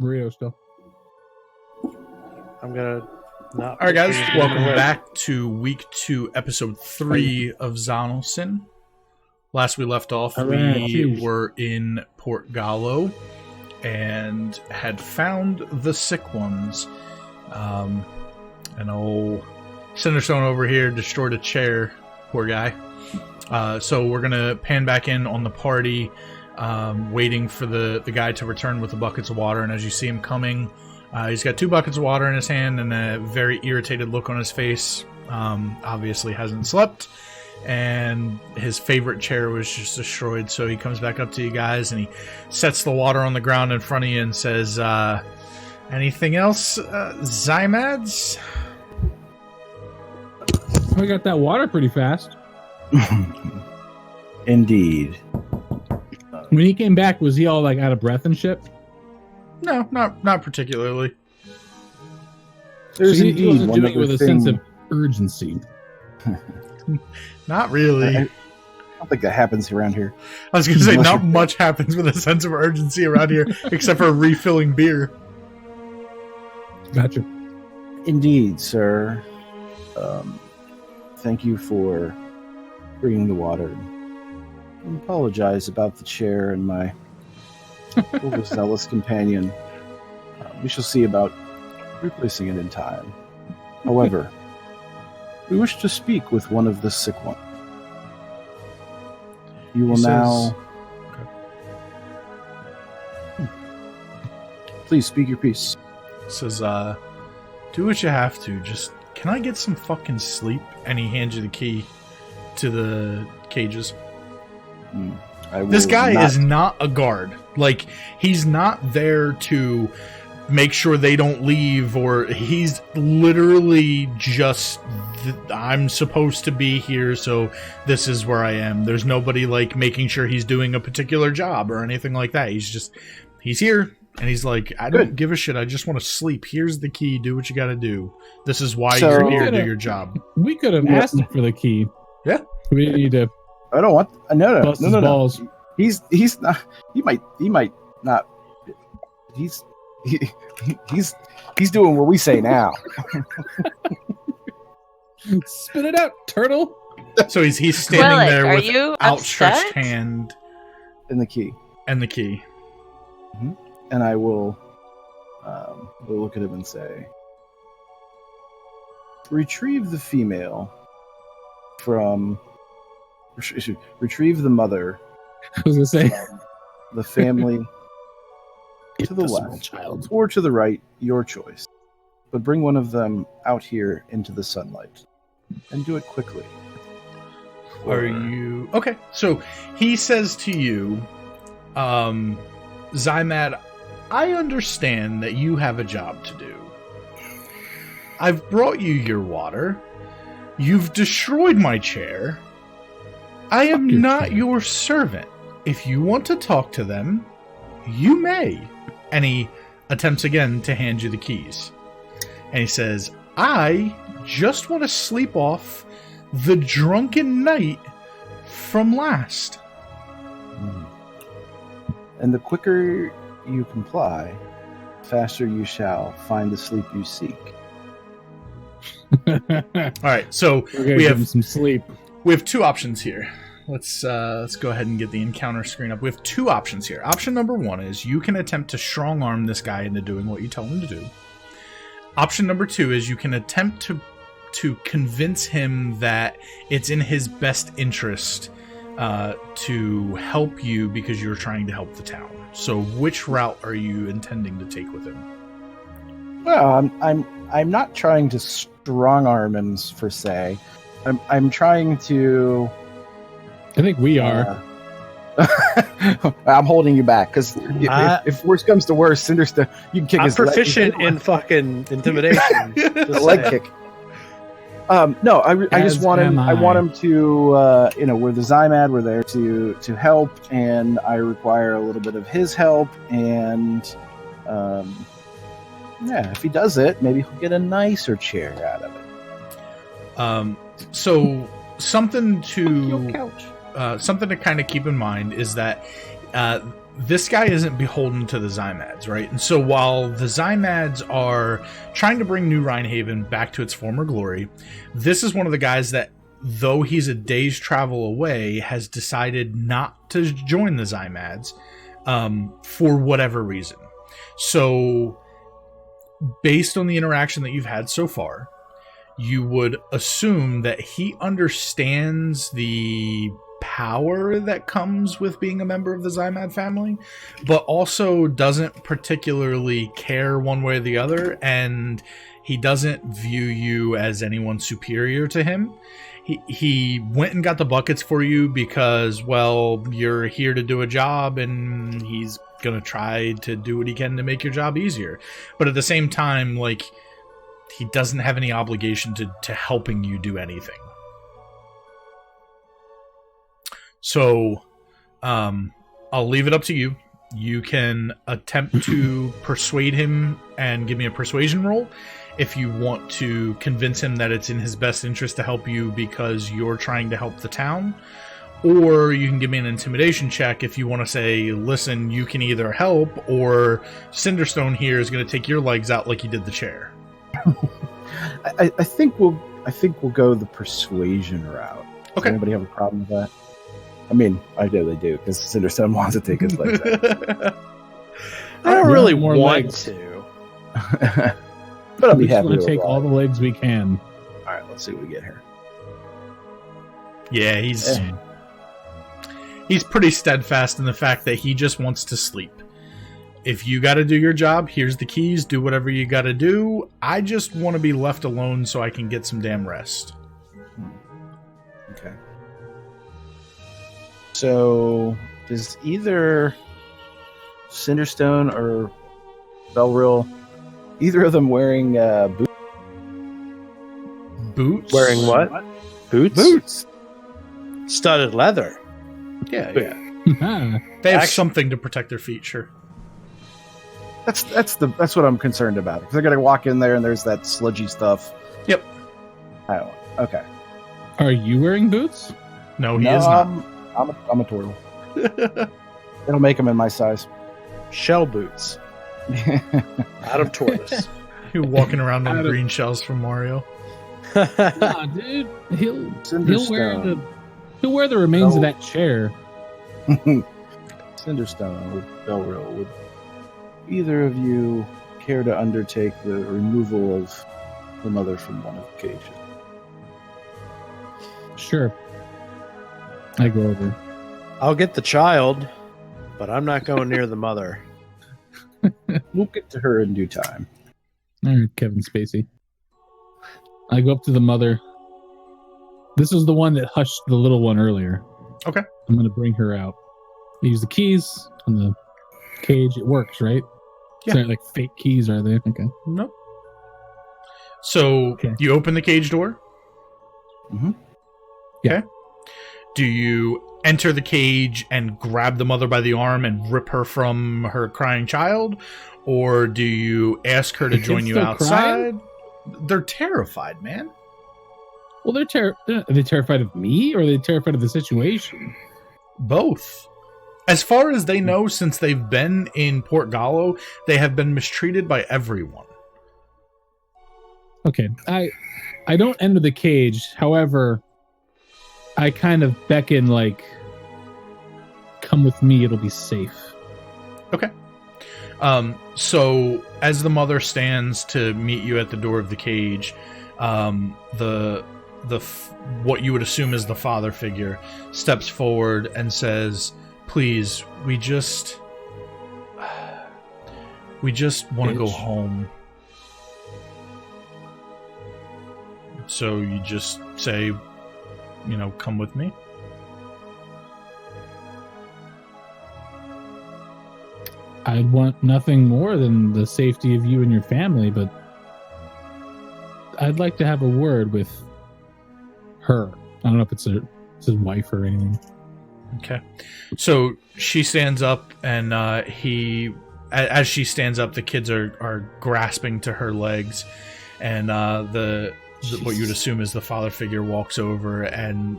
Burrito still. I'm gonna not. All right, guys, welcome back to week 2, episode 3 of Zanalsin. Last we left off, we were in Port Gallo and had found the sick ones. An old Cinderstone over here destroyed a chair. Poor guy. So we're going to pan back in on the party, waiting for the guy to return with the buckets of water. And as you see him coming, he's got 2 buckets of water in his hand and a very irritated look on his face. Obviously hasn't slept. And his favorite chair was just destroyed. So he comes back up to you guys and he sets the water on the ground in front of you and says, anything else, Zymads? We got that water pretty fast. Indeed. When he came back, was he all like out of breath and shit? No, not particularly. There's so he indeed wasn't one doing it with a sense of urgency. Not really. I don't think that happens around here. I was going to say, not much happens with a sense of urgency around here, except for refilling beer. Gotcha. Indeed, sir. Thank you for bringing the water. I apologize about the chair and my overzealous companion. We shall see about replacing it in time. However, we wish to speak with one of the sick ones. You will now... Please speak your piece. Says, do what you have to. Just, can I get some fucking sleep? And he hands you the key to the cages. This guy is not a guard. Like, he's not there to make sure they don't leave, or he's literally just, I'm supposed to be here, so this is where I am. There's nobody, like, making sure he's doing a particular job or anything like that. He's here, and he's like, I don't give a shit. I just want to sleep. Here's the key. Do what you got to do. This is why you're here to do your job. We could have asked him for the key. Yeah. We didn't need to. I don't want. No. Balls. He's not. He might not. He's doing what we say now. Spit it out, turtle. So he's standing there with outstretched upset? hand And the key. Mm-hmm. And I will look at him and say, retrieve the female from... Retrieve the mother. I was going to say... from the family to the left, child. or to the right, your choice. But bring one of them out here into the sunlight. And do it quickly. Are you... Okay, so he says to you, Zymad, I understand that you have a job to do. I've brought you your water. You've destroyed my chair. I am not your servant. If you want to talk to them, you may. And he attempts again to hand you the keys. And he says, I just want to sleep off the drunken night from last. And the quicker you comply, faster you shall find the sleep you seek. All right, so we have some sleep. We have 2 options here. Let's go ahead and get the encounter screen up. We have 2 options here. Option number 1 is you can attempt to strong arm this guy into doing what you tell him to do. Option number 2 is you can attempt to convince him that it's in his best interest to help you because you're trying to help the town. So which route are you intending to take with him? Well, I'm not trying to strong arm him per se. I'm trying to. I think we are. I'm holding you back because if worse comes to worse, Cinderstone, you can kick his leg. I'm proficient in fucking intimidation. A leg kick. No, I just want him. I want him to. We're the Zymad. We're there to help, and I require a little bit of his help. And if he does it, maybe he'll get a nicer chair out of it. So something to kind of keep in mind is that this guy isn't beholden to the Zymads, right? And so while the Zymads are trying to bring New Reinhaven back to its former glory, this is one of the guys that, though he's a day's travel away, has decided not to join the Zymads for whatever reason. So based on the interaction that you've had so far, you would assume that he understands the power that comes with being a member of the Zymad family, but also doesn't particularly care one way or the other, and he doesn't view you as anyone superior to him. He went and got the buckets for you because, well, you're here to do a job, and he's gonna try to do what he can to make your job easier. But at the same time, like, he doesn't have any obligation to helping you do anything. So, I'll leave it up to you. You can attempt to persuade him and give me a persuasion roll if you want to convince him that it's in his best interest to help you because you're trying to help the town. Or you can give me an intimidation check if you want to say, listen, you can either help, or Cinderstone here is going to take your legs out like he did the chair. I think we'll go the persuasion route. Does Okay. anybody have a problem with that? I mean, I know they do, because Cinderstone wants to take his legs out. I don't really more want legs. to. But I'll We be just happy want to to take all the legs we can. All right, let's see what we get here. Yeah, he's pretty steadfast in the fact that he just wants to sleep. If you got to do your job, here's the keys. Do whatever you got to do. I just want to be left alone so I can get some damn rest. Okay. So, does either Cinderstone or Belrill, either of them wearing boots? Boots? Wearing what? Boots? Boots. Studded leather. Yeah. Ah, They have Actually- something to protect their feet, sure. That's what I'm concerned about. Because they're gonna walk in there and there's that sludgy stuff. Yep. I don't. Okay. are you wearing boots? No, he is not. I'm a turtle. It'll make them in my size. Shell boots. Out of tortoise. You're walking around on Out of- green shells from Mario. Nah, dude. He'll wear the remains No. of that chair. Cinderstone or Belrill, would either of you care to undertake the removal of the mother from one of the cages? Sure. I go over. I'll get the child, but I'm not going near the mother. We'll get to her in due time. All right, Kevin Spacey. I go up to the mother. This is the one that hushed the little one earlier. Okay. I'm going to bring her out. I use the keys on the cage. It works, right? Yeah. They're like fake keys, are they? Okay. Nope. So, Okay. you open the cage door? Mhm. Okay. Do you enter the cage and grab the mother by the arm and rip her from her crying child? Or do you ask her to The join kid's you still outside? crying? They're terrified, man. Well, are they terrified of me or are they terrified of the situation? Both. As far as they know, since they've been in Port Gallo, they have been mistreated by everyone. Okay. I don't enter the cage. However, I kind of beckon like, come with me, it'll be safe. So as the mother stands to meet you at the door of the cage, what you would assume is the father figure steps forward and says, "Please, we just want to go Bitch. home." So you just say, come with me. I'd want nothing more than the safety of you and your family, but I'd like to have a word with her. I don't know if it's his wife or anything. Okay. So she stands up, and as she stands up, the kids are grasping to her legs, and what you'd assume is the father figure walks over and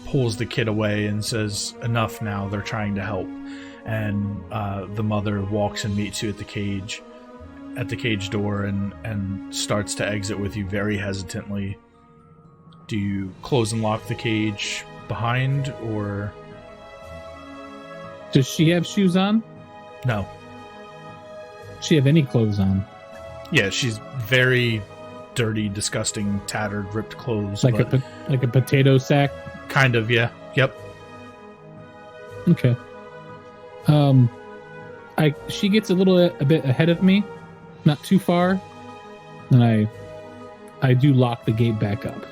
pulls the kid away and says, "Enough now, they're trying to help." And the mother walks and meets you at the cage door and starts to exit with you very hesitantly. Do you close and lock the cage behind, or... Does she have shoes on? No. Does she have any clothes on? Yeah, she's very dirty, disgusting, tattered, ripped clothes. Like a potato sack? Kind of, yeah. Yep. Okay. She gets a bit ahead of me, not too far, and I do lock the gate back up.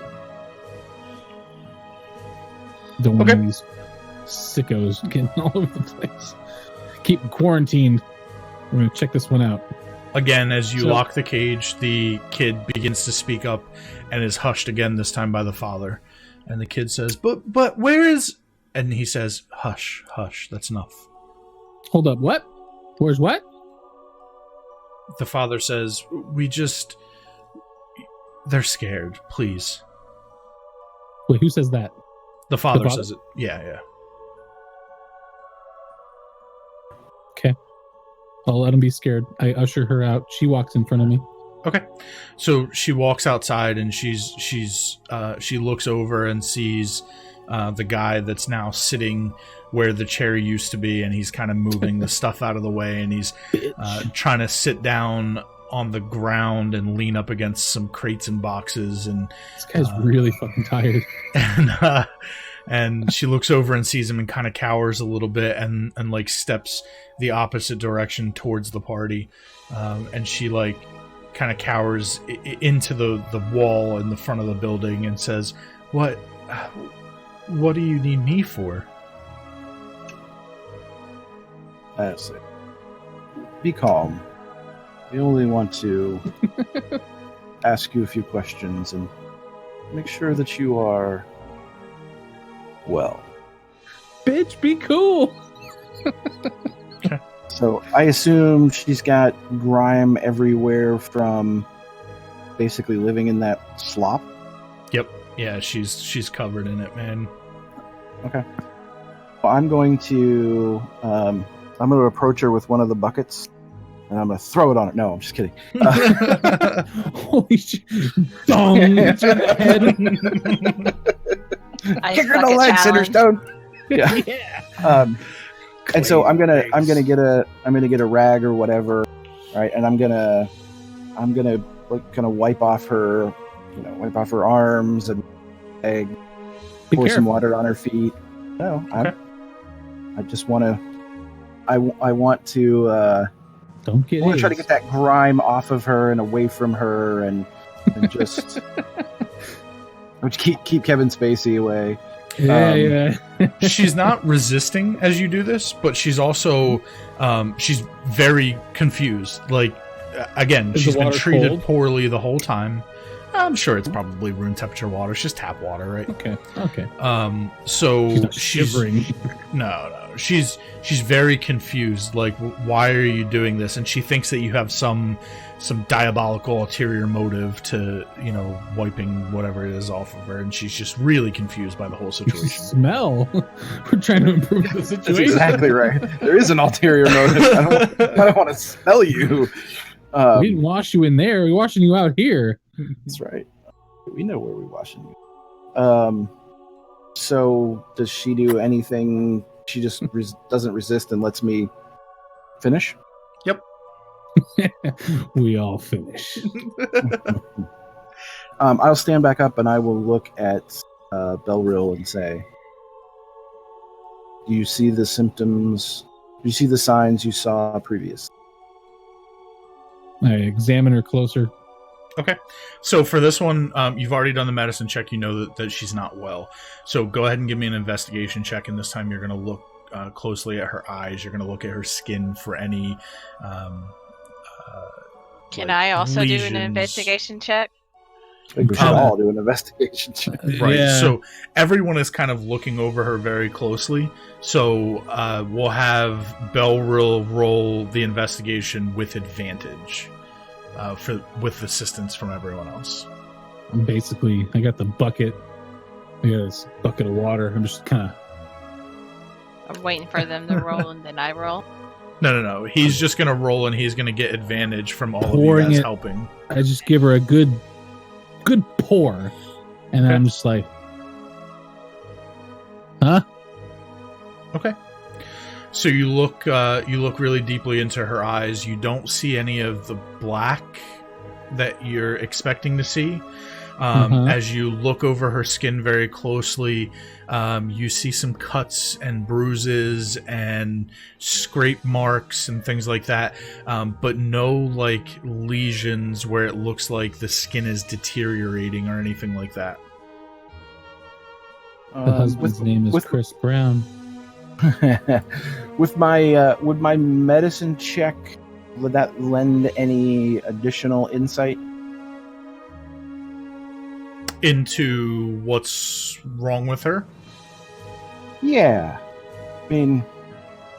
Don't want these sickos getting all over the place. Keep them quarantined. We're gonna check this one out. Again, as you lock the cage, the kid begins to speak up and is hushed again, this time by the father. And the kid says, But where is... And he says, hush, that's enough. Hold up, what? Where's what? The father says, they're scared, please. Wait, who says that? The father says it. Yeah. Okay. I'll let him be scared. I usher her out. She walks in front of me. Okay. So she walks outside and she looks over and sees the guy that's now sitting where the chair used to be, and he's kind of moving the stuff out of the way, and he's trying to sit down on the ground and lean up against some crates and boxes. And this guy's really fucking tired. And she looks over and sees him and kind of cowers a little bit and like steps the opposite direction towards the party. And she like kind of cowers into the wall in the front of the building and says, What do you need me for? That's it. Be calm. We only want to ask you a few questions and make sure that you are well. Bitch, be cool. Okay. So I assume she's got grime everywhere from basically living in that slop. Yep. Yeah, she's covered in it, man. Okay. Well, I'm going to approach her with one of the buckets, and I'm going to throw it on her. No, I'm just kidding. Holy shit! Dong! Hit you in the head. Kick her in the leg, Cinderstone. Yeah. And so I'm gonna get a rag or whatever, right? And I'm gonna like kind of wipe off her arms and pour some water on her feet. No, okay. I just want to. I want to. Don't get. I want to try to get that grime off of her and away from her, and just keep Kevin Spacey away. Yeah. She's not resisting as you do this, but she's also she's very confused. Like again, she's been treated poorly the whole time. I'm sure it's probably room temperature water. It's just tap water, right? Okay. So she's shivering. No. She's very confused. Like, why are you doing this? And she thinks that you have some diabolical ulterior motive to, wiping whatever it is off of her. And she's just really confused by the whole situation. Smell. We're trying to improve the situation. That's exactly right. There is an ulterior motive. I don't want to smell you. We didn't wash you in there. We're washing you out here. That's right. We know where we're washing you. So does she do anything? She just doesn't resist and lets me finish? Yep. We all finish. I'll stand back up and I will look at Belril and say, do you see the symptoms? Do you see the signs you saw previous? I examine her closer. Okay. So for this one, you've already done the medicine check. You know that she's not well. So go ahead and give me an investigation check. And this time you're going to look closely at her eyes. You're going to look at her skin for any... Can I also lesions. Do an investigation check? I think we should all do an investigation check. Right. Yeah. So everyone is kind of looking over her very closely. So we'll have Belril roll the investigation with advantage with assistance from everyone else. I got the bucket I got this bucket of water. I'm just kind of. I'm waiting for them to roll and then I roll. No. He's just gonna roll and he's gonna get advantage from all of you Pouring guys it. helping. I just give her a good pour, and then I'm just like, huh? Okay. So you look really deeply into her eyes. You don't see any of the black that you're expecting to see. As you look over her skin very closely, you see some cuts and bruises and scrape marks and things like that, but no like lesions where it looks like the skin is deteriorating or anything like that. The husband's name is Chris Brown. With my would my medicine check, would that lend any additional insight Into what's wrong with her? Yeah. I mean,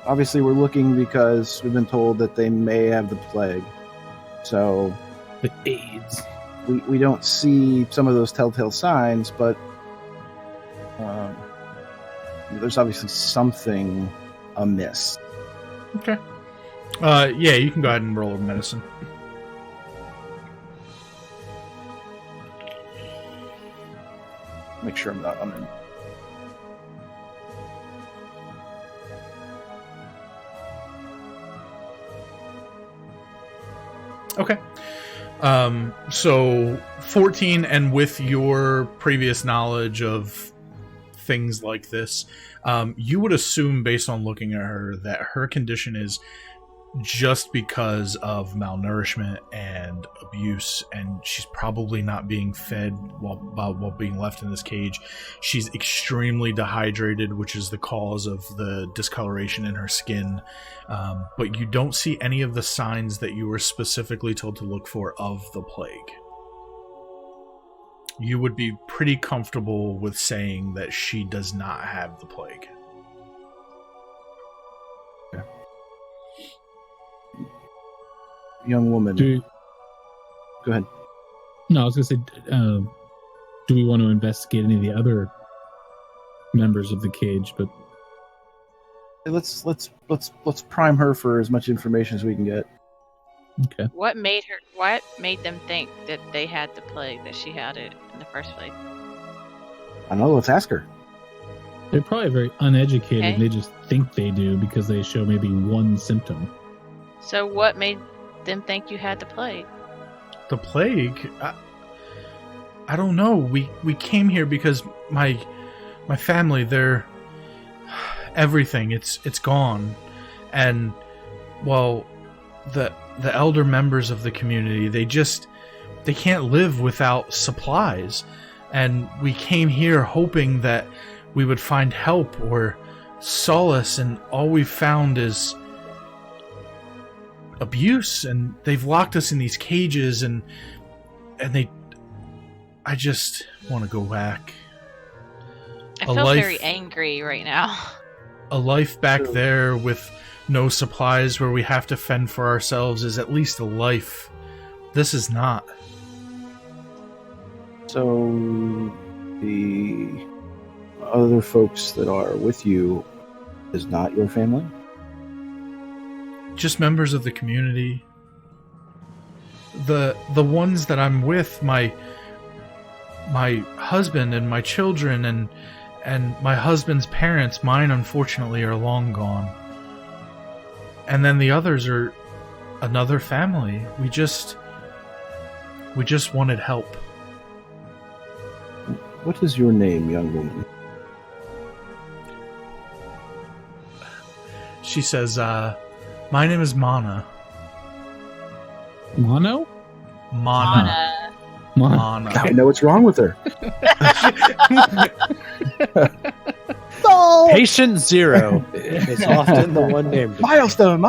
obviously we're looking because we've been told that they may have the plague. So The AIDS. we don't see some of those telltale signs, but there's obviously something amiss. Okay. Yeah, you can go ahead and roll a medicine. Make sure I'm not in. Okay. So 14, and with your previous knowledge of things like this, you would assume, based on looking at her, that her condition is just because of malnourishment and abuse, and she's probably not being fed while being left in this cage. She's extremely dehydrated, which is the cause of the discoloration in her skin. But you don't see any of the signs that you were specifically told to look for of the plague. You would be pretty comfortable with saying that she does not have the plague. Young woman. Go ahead. No, I was going to say, do we want to investigate any of the other members of the cage? But let's prime her for as much information as we can get. Okay. What made them think that they had the plague, that she had it in the first place? I don't know. Let's ask her. They're probably very uneducated. Okay. They just think they do because they show maybe one symptom. So what made them think you had the plague? The plague? I don't know. We came here because my family, they're everything. It's gone, and well, the elder members of the community, they can't live without supplies, and we came here hoping that we would find help or solace, and all we've found is abuse, and they've locked us in these cages, and I just want to go back. I feel very angry right now. A life back there with no supplies, where we have to fend for ourselves, is at least a life. This is not. So the other folks that are with you is not your family? Just members of the community. The ones that I'm with, my husband and my children and my husband's parents, mine unfortunately are long gone. And then the others are another family. We just wanted help. What is your name, young woman? She says, my name is Mana. Mono? Mana. I know what's wrong with her. Patient zero is often the one named. Milestone.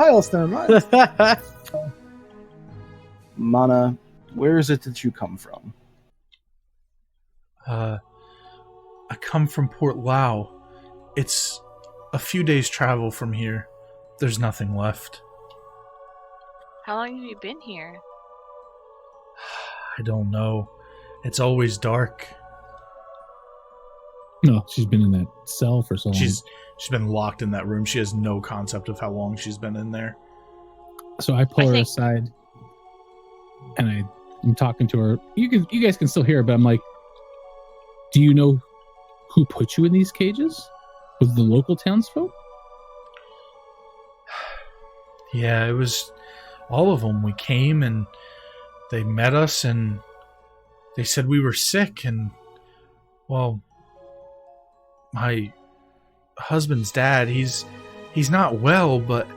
Mana, where is it that you come from? I come from Port Lau. It's a few days' travel from here. There's nothing left. How long have you been here? I don't know. It's always dark. No, she's been in that cell for so long. She's been locked in that room. She has no concept of how long she's been in there. So I pull her aside, and I'm talking to her. You guys can still hear her, but I'm like, do you know who put you in these cages? Was the local townsfolk? Yeah, it was all of them. We came and they met us and they said we were sick and, well, my husband's dad, he's not well, but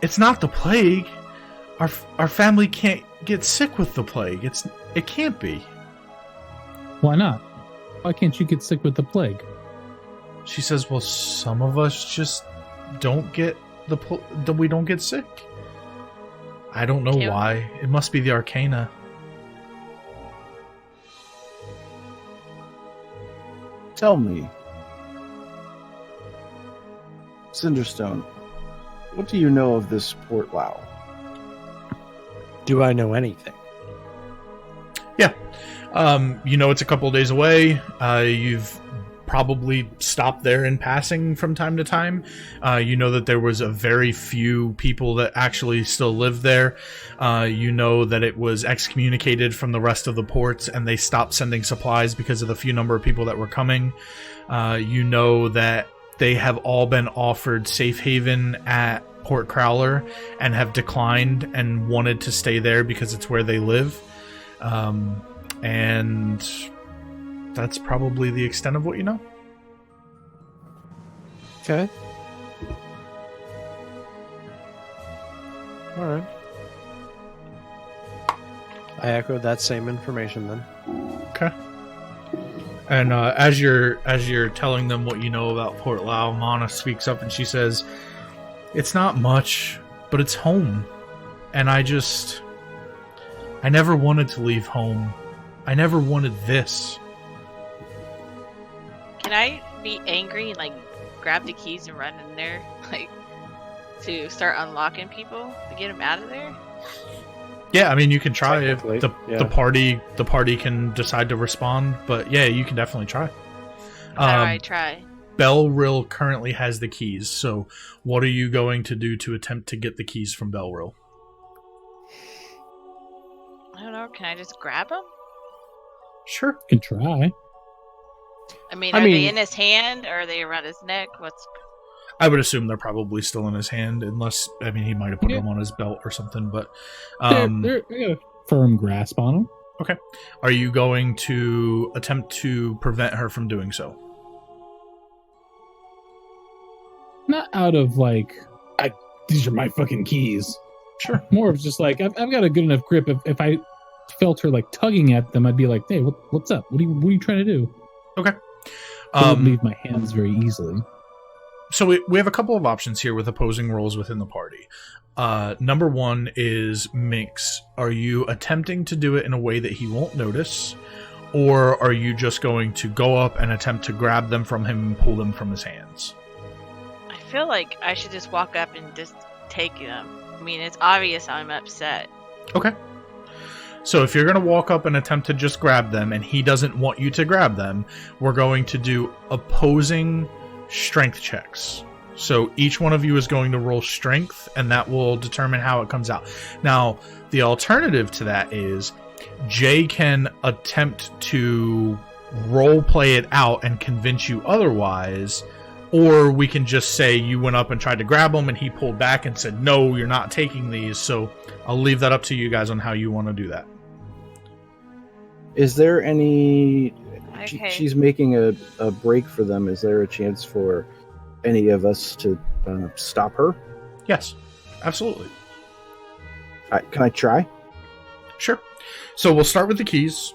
it's not the plague. Our family can't get sick with the plague. It can't be. Why not? Why can't you get sick with the plague? She says, well, some of us just don't get we don't get sick. I don't know why. It must be the Arcana. Tell me, Cinderstone, what do you know of this Port Lau? Do I know anything? Yeah. It's a couple of days away. You've probably stopped there in passing from time to time. You know that there was a very few people that actually still lived there. You know that it was excommunicated from the rest of the ports and they stopped sending supplies because of the few number of people that were coming. You know that they have all been offered safe haven at Port Crowler and have declined and wanted to stay there because it's where they live. And that's probably the extent of what you know. Okay. All right. I echoed that same information then. Okay. And as you're telling them what you know about Port Lau, Mana speaks up and she says, "It's not much, but it's home. And I never wanted to leave home. I never wanted this." Can I be angry and like grab the keys and run in there, like to start unlocking people to get them out of there? Yeah, I mean you can try if Technically, the party can decide to respond, but yeah, you can definitely try. How do I try? Belrill currently has the keys, so what are you going to do to attempt to get the keys from Belrill? I don't know. Can I just grab them? Sure. You can try. I mean, are they in his hand or are they around his neck? I would assume they're probably still in his hand, unless, I mean, he might have put them on his belt or something, but... They got a firm grasp on them. Okay. Are you going to attempt to prevent her from doing so? Not out of, like, these are my fucking keys. Sure. More of just like, I've got a good enough grip. If I felt her, like, tugging at them, I'd be like, hey, what's up? What are you trying to do? Okay. I wouldn't leave my hands very easily. So we have a couple of options here with opposing roles within the party. Number one is Minx. Are you attempting to do it in a way that he won't notice? Or are you just going to go up and attempt to grab them from him and pull them from his hands? I feel like I should just walk up and just take them. I mean, it's obvious I'm upset. Okay. So if you're going to walk up and attempt to just grab them and he doesn't want you to grab them, we're going to do opposing strength checks. So each one of you is going to roll strength and that will determine how it comes out. Now, the alternative to that is Jay can attempt to role play it out and convince you otherwise, or we can just say you went up and tried to grab him and he pulled back and said, no, you're not taking these. So I'll leave that up to you guys on how you want to do that. Is there any... Okay. She's making a break for them. Is there a chance for any of us to stop her? Yes, absolutely. Can I try? Sure. So we'll start with the keys.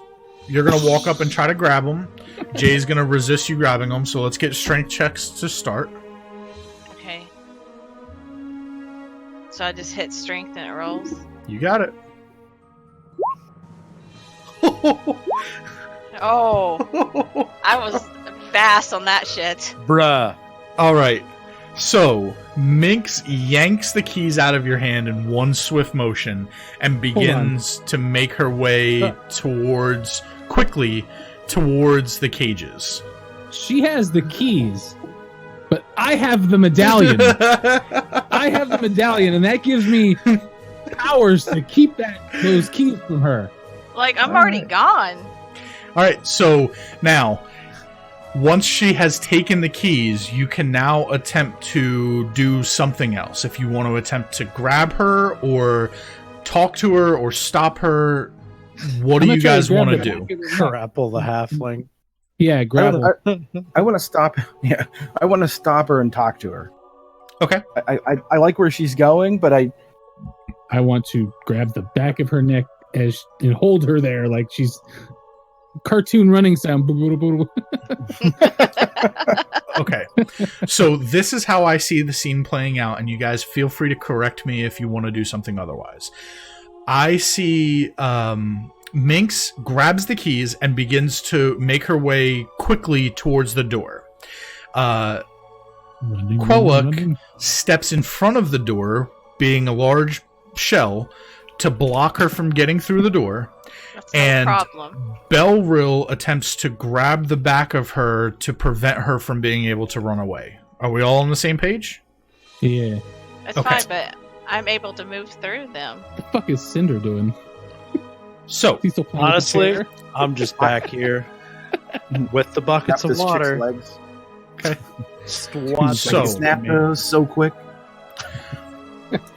You're going to walk up and try to grab them. Jay's going to resist you grabbing them. So let's get strength checks to start. Okay. So I just hit strength and it rolls? You got it. Oh, I was fast on that shit. Bruh. All right. So Minx yanks the keys out of your hand in one swift motion and begins to make her way quickly towards the cages. She has the keys, but I have the medallion. I have the medallion, and that gives me powers to keep those keys from her. Like, I'm already gone. All right, so now, once she has taken the keys, you can now attempt to do something else. If you want to attempt to grab her or talk to her or stop her, what do you guys want to do? Grapple the halfling. Yeah, grab her. I want to stop. Yeah, I want to stop her and talk to her. Okay. I like where she's going, but I want to grab the back of her neck and hold her there like she's cartoon running sound. Okay. So this is how I see the scene playing out, and you guys feel free to correct me if you want to do something otherwise. I see Minx grabs the keys and begins to make her way quickly towards the door. Quelluck steps in front of the door, being a large shell, to block her from getting through the door. That's no And problem. Belril attempts to grab the back of her to prevent her from being able to run away. Are we all on the same page? Yeah. That's Okay. fine, but I'm able to move through them. What the fuck is Cinder doing? So, He's still playing with the Honestly, chair? I'm just back here with the buckets snap of this chick's water. legs. Squat So- Snap those so quick.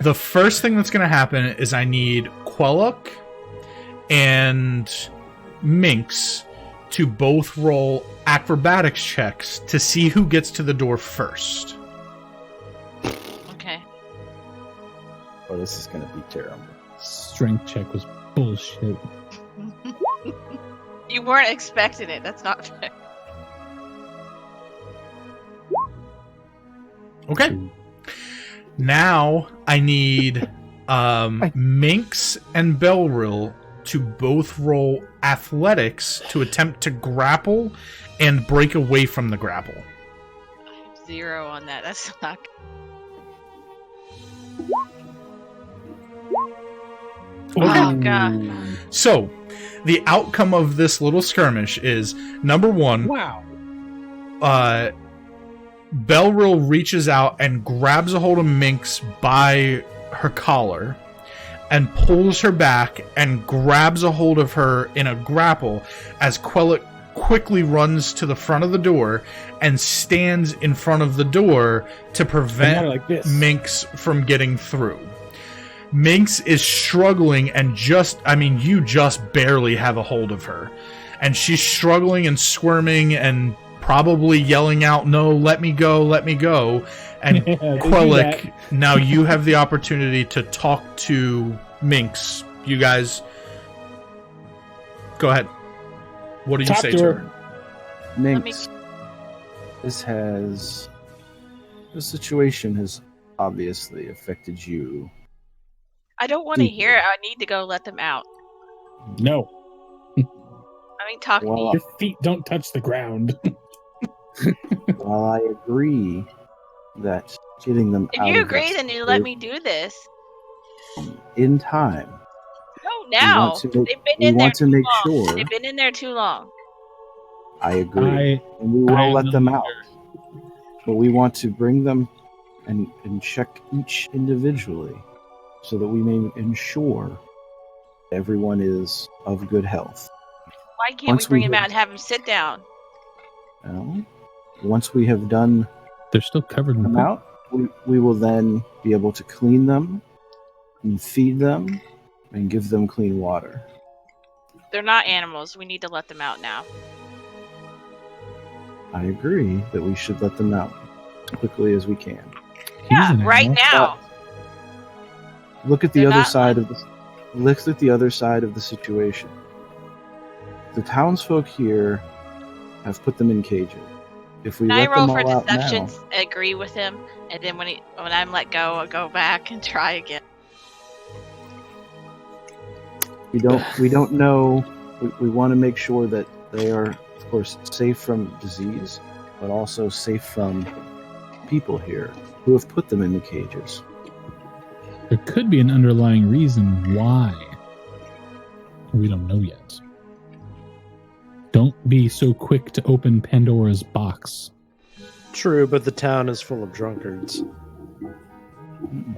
the first thing that's going to happen is I need Quelluck and Minx to both roll acrobatics checks to see who gets to the door first. Okay. Oh, this is going to be terrible. Strength check was bullshit. You weren't expecting it. That's not fair. Okay. Now I need Minx and Belril to both roll athletics to attempt to grapple and break away from the grapple. I have 0 on that. That's not good. Oh, God. So, the outcome of this little skirmish is, number one, Wow. Belril reaches out and grabs a hold of Minx by her collar and pulls her back and grabs a hold of her in a grapple as Quelluck quickly runs to the front of the door and stands in front of the door to prevent like this. Minx from getting through. Minx is struggling and you just barely have a hold of her. And she's struggling and squirming and probably yelling out, "No, let me go, let me go." And Yeah, they do Quelluck, that. now you have the opportunity to talk to Minx. You guys, go ahead. What do you Talk say to to her. her? Minx, the situation has obviously affected you. I don't want to hear it. I need to go let them out. No. I mean, talk to me. Your feet don't touch the ground. While I agree that getting them If out you of agree, this then you let me do this. in time. No, We now. want to make, They've been we in there want to too make long. sure. They've been in there too long. I agree, and we I will let am them the out. But we want to bring them and check each individually, so that we may ensure everyone is of good health. Why can't Once we bring we him have- out and have him sit down? Once we have done They're still covered in them poop. out, we will then be able to clean them and feed them and give them clean water. They're not animals. We need to let them out now. I agree that we should let them out as quickly as we can. Yeah, an right animal. now. Look at the They're other not- side of this. Look at the other side of the situation. The townsfolk here have put them in cages. If we Can I let roll them for all out deception, now, agree with him, and then when I'm let go, I'll go back and try again. we don't know. We want to make sure that they are, of course, safe from disease, but also safe from people here who have put them in the cages. There could be an underlying reason why. We don't know yet. Don't be so quick to open Pandora's box. True, but the town is full of drunkards.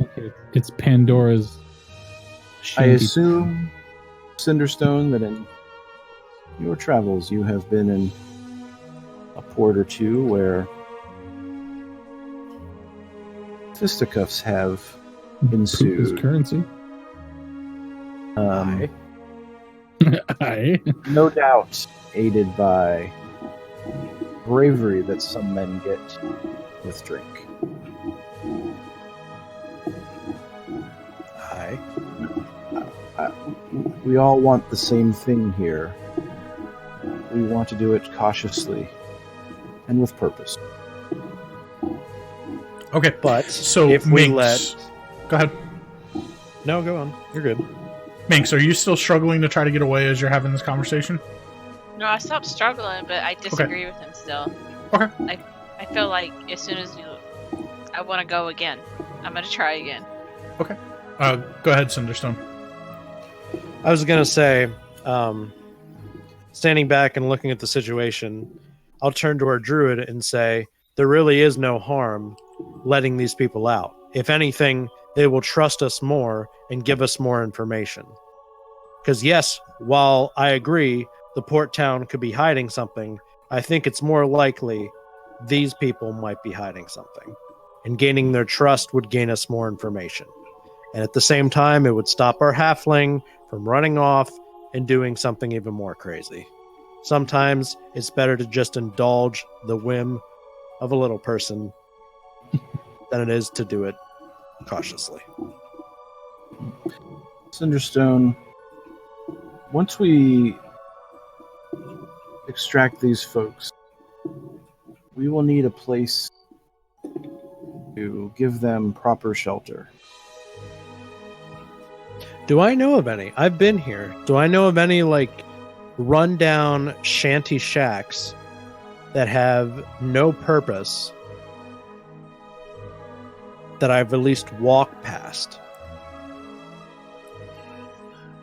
Okay, it's Pandora's I shanty. assume, Cinderstone, that in your travels you have been in a port or two where fisticuffs have ensued. His currency. Aye. Aye. No doubt aided by bravery that some men get with drink. Aye. We all want the same thing here. We want to do it cautiously and with purpose. Okay. But So, if we Minx, go ahead. No, go on. You're good. Minx, are you still struggling to try to get away as you're having this conversation? No, I stopped struggling, but I disagree with him still. Okay. I feel like as soon as I want to go again. I'm gonna try again. Go ahead, Cinderstone. I was going to say, standing back and looking at the situation, I'll turn to our druid and say, there really is no harm letting these people out. If anything, they will trust us more and give us more information. Because yes, while I agree the port town could be hiding something, I think it's more likely these people might be hiding something. And gaining their trust would gain us more information. And at the same time, it would stop our halfling from running off and doing something even more crazy. Sometimes it's better to just indulge the whim of a little person than it is to do it cautiously. Cinderstone, once we extract these folks, we will need a place to give them proper shelter. Do I know of any? I've been here. Do I know of any, like, rundown shanty shacks that have no purpose that I've at least walked past?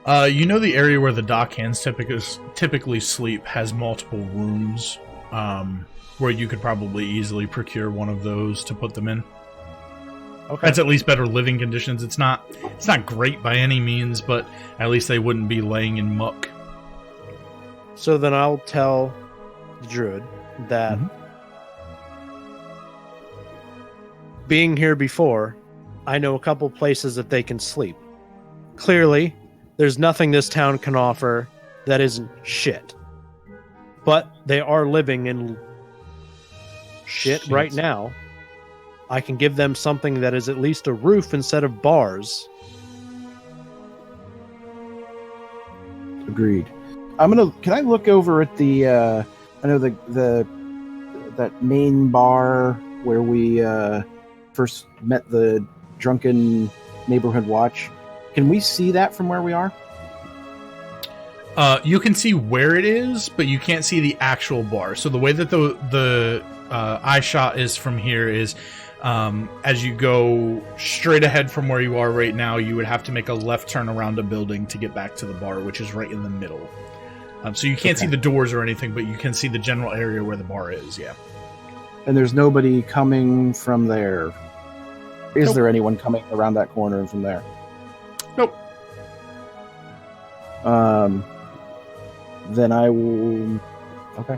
You know the area where the dockhands typically sleep has multiple rooms, where you could probably easily procure one of those to put them in. Okay. That's at least better living conditions. It's not great by any means, but at least they wouldn't be laying in muck. So then I'll tell the druid that being here before, I know a couple places that they can sleep. Clearly, there's nothing this town can offer that isn't shit. But they are living in shit right now. I can give them something that is at least a roof instead of bars. Agreed. Can I look over at the I know that main bar where we first met the drunken neighborhood watch. Can we see that from where we are? You can see where it is, but you can't see the actual bar. So the way that the eye shot is from here is, as you go straight ahead from where you are right now, you would have to make a left turn around a building to get back to the bar, which is right in the middle. So you can't see the doors or anything, but you can see the general area where the bar is, yeah. And there's nobody coming from there. Is Nope. there anyone coming around that corner and from there? Nope. Then I will... Okay.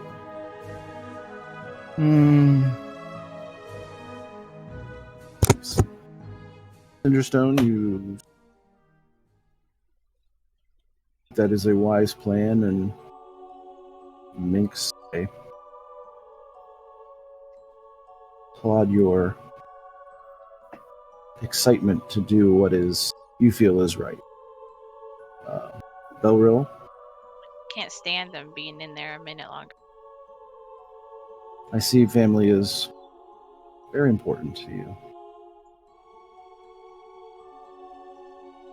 Cinderstone, you... That is a wise plan, and Minx, I applaud your excitement to do what is you feel is right. Belrill, Can't stand them being in there a minute longer. I see family is very important to you.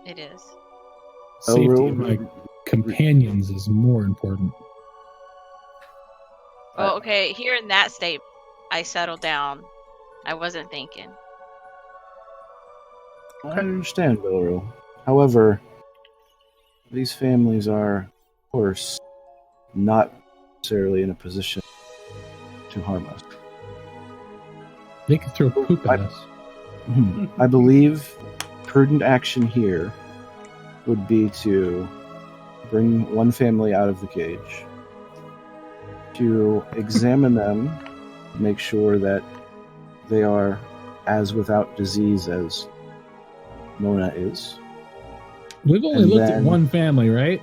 It is. Safety Belrill, of my companions is more important. Well, okay, here in that state, I settled down. I wasn't thinking. I understand, Belrill. However, these families are, of course, not necessarily in a position to harm us. They could throw poop at us. I believe prudent action here would be to bring one family out of the cage, to examine them, make sure that they are as without disease as Mona is. We've only And looked at then- one family, right?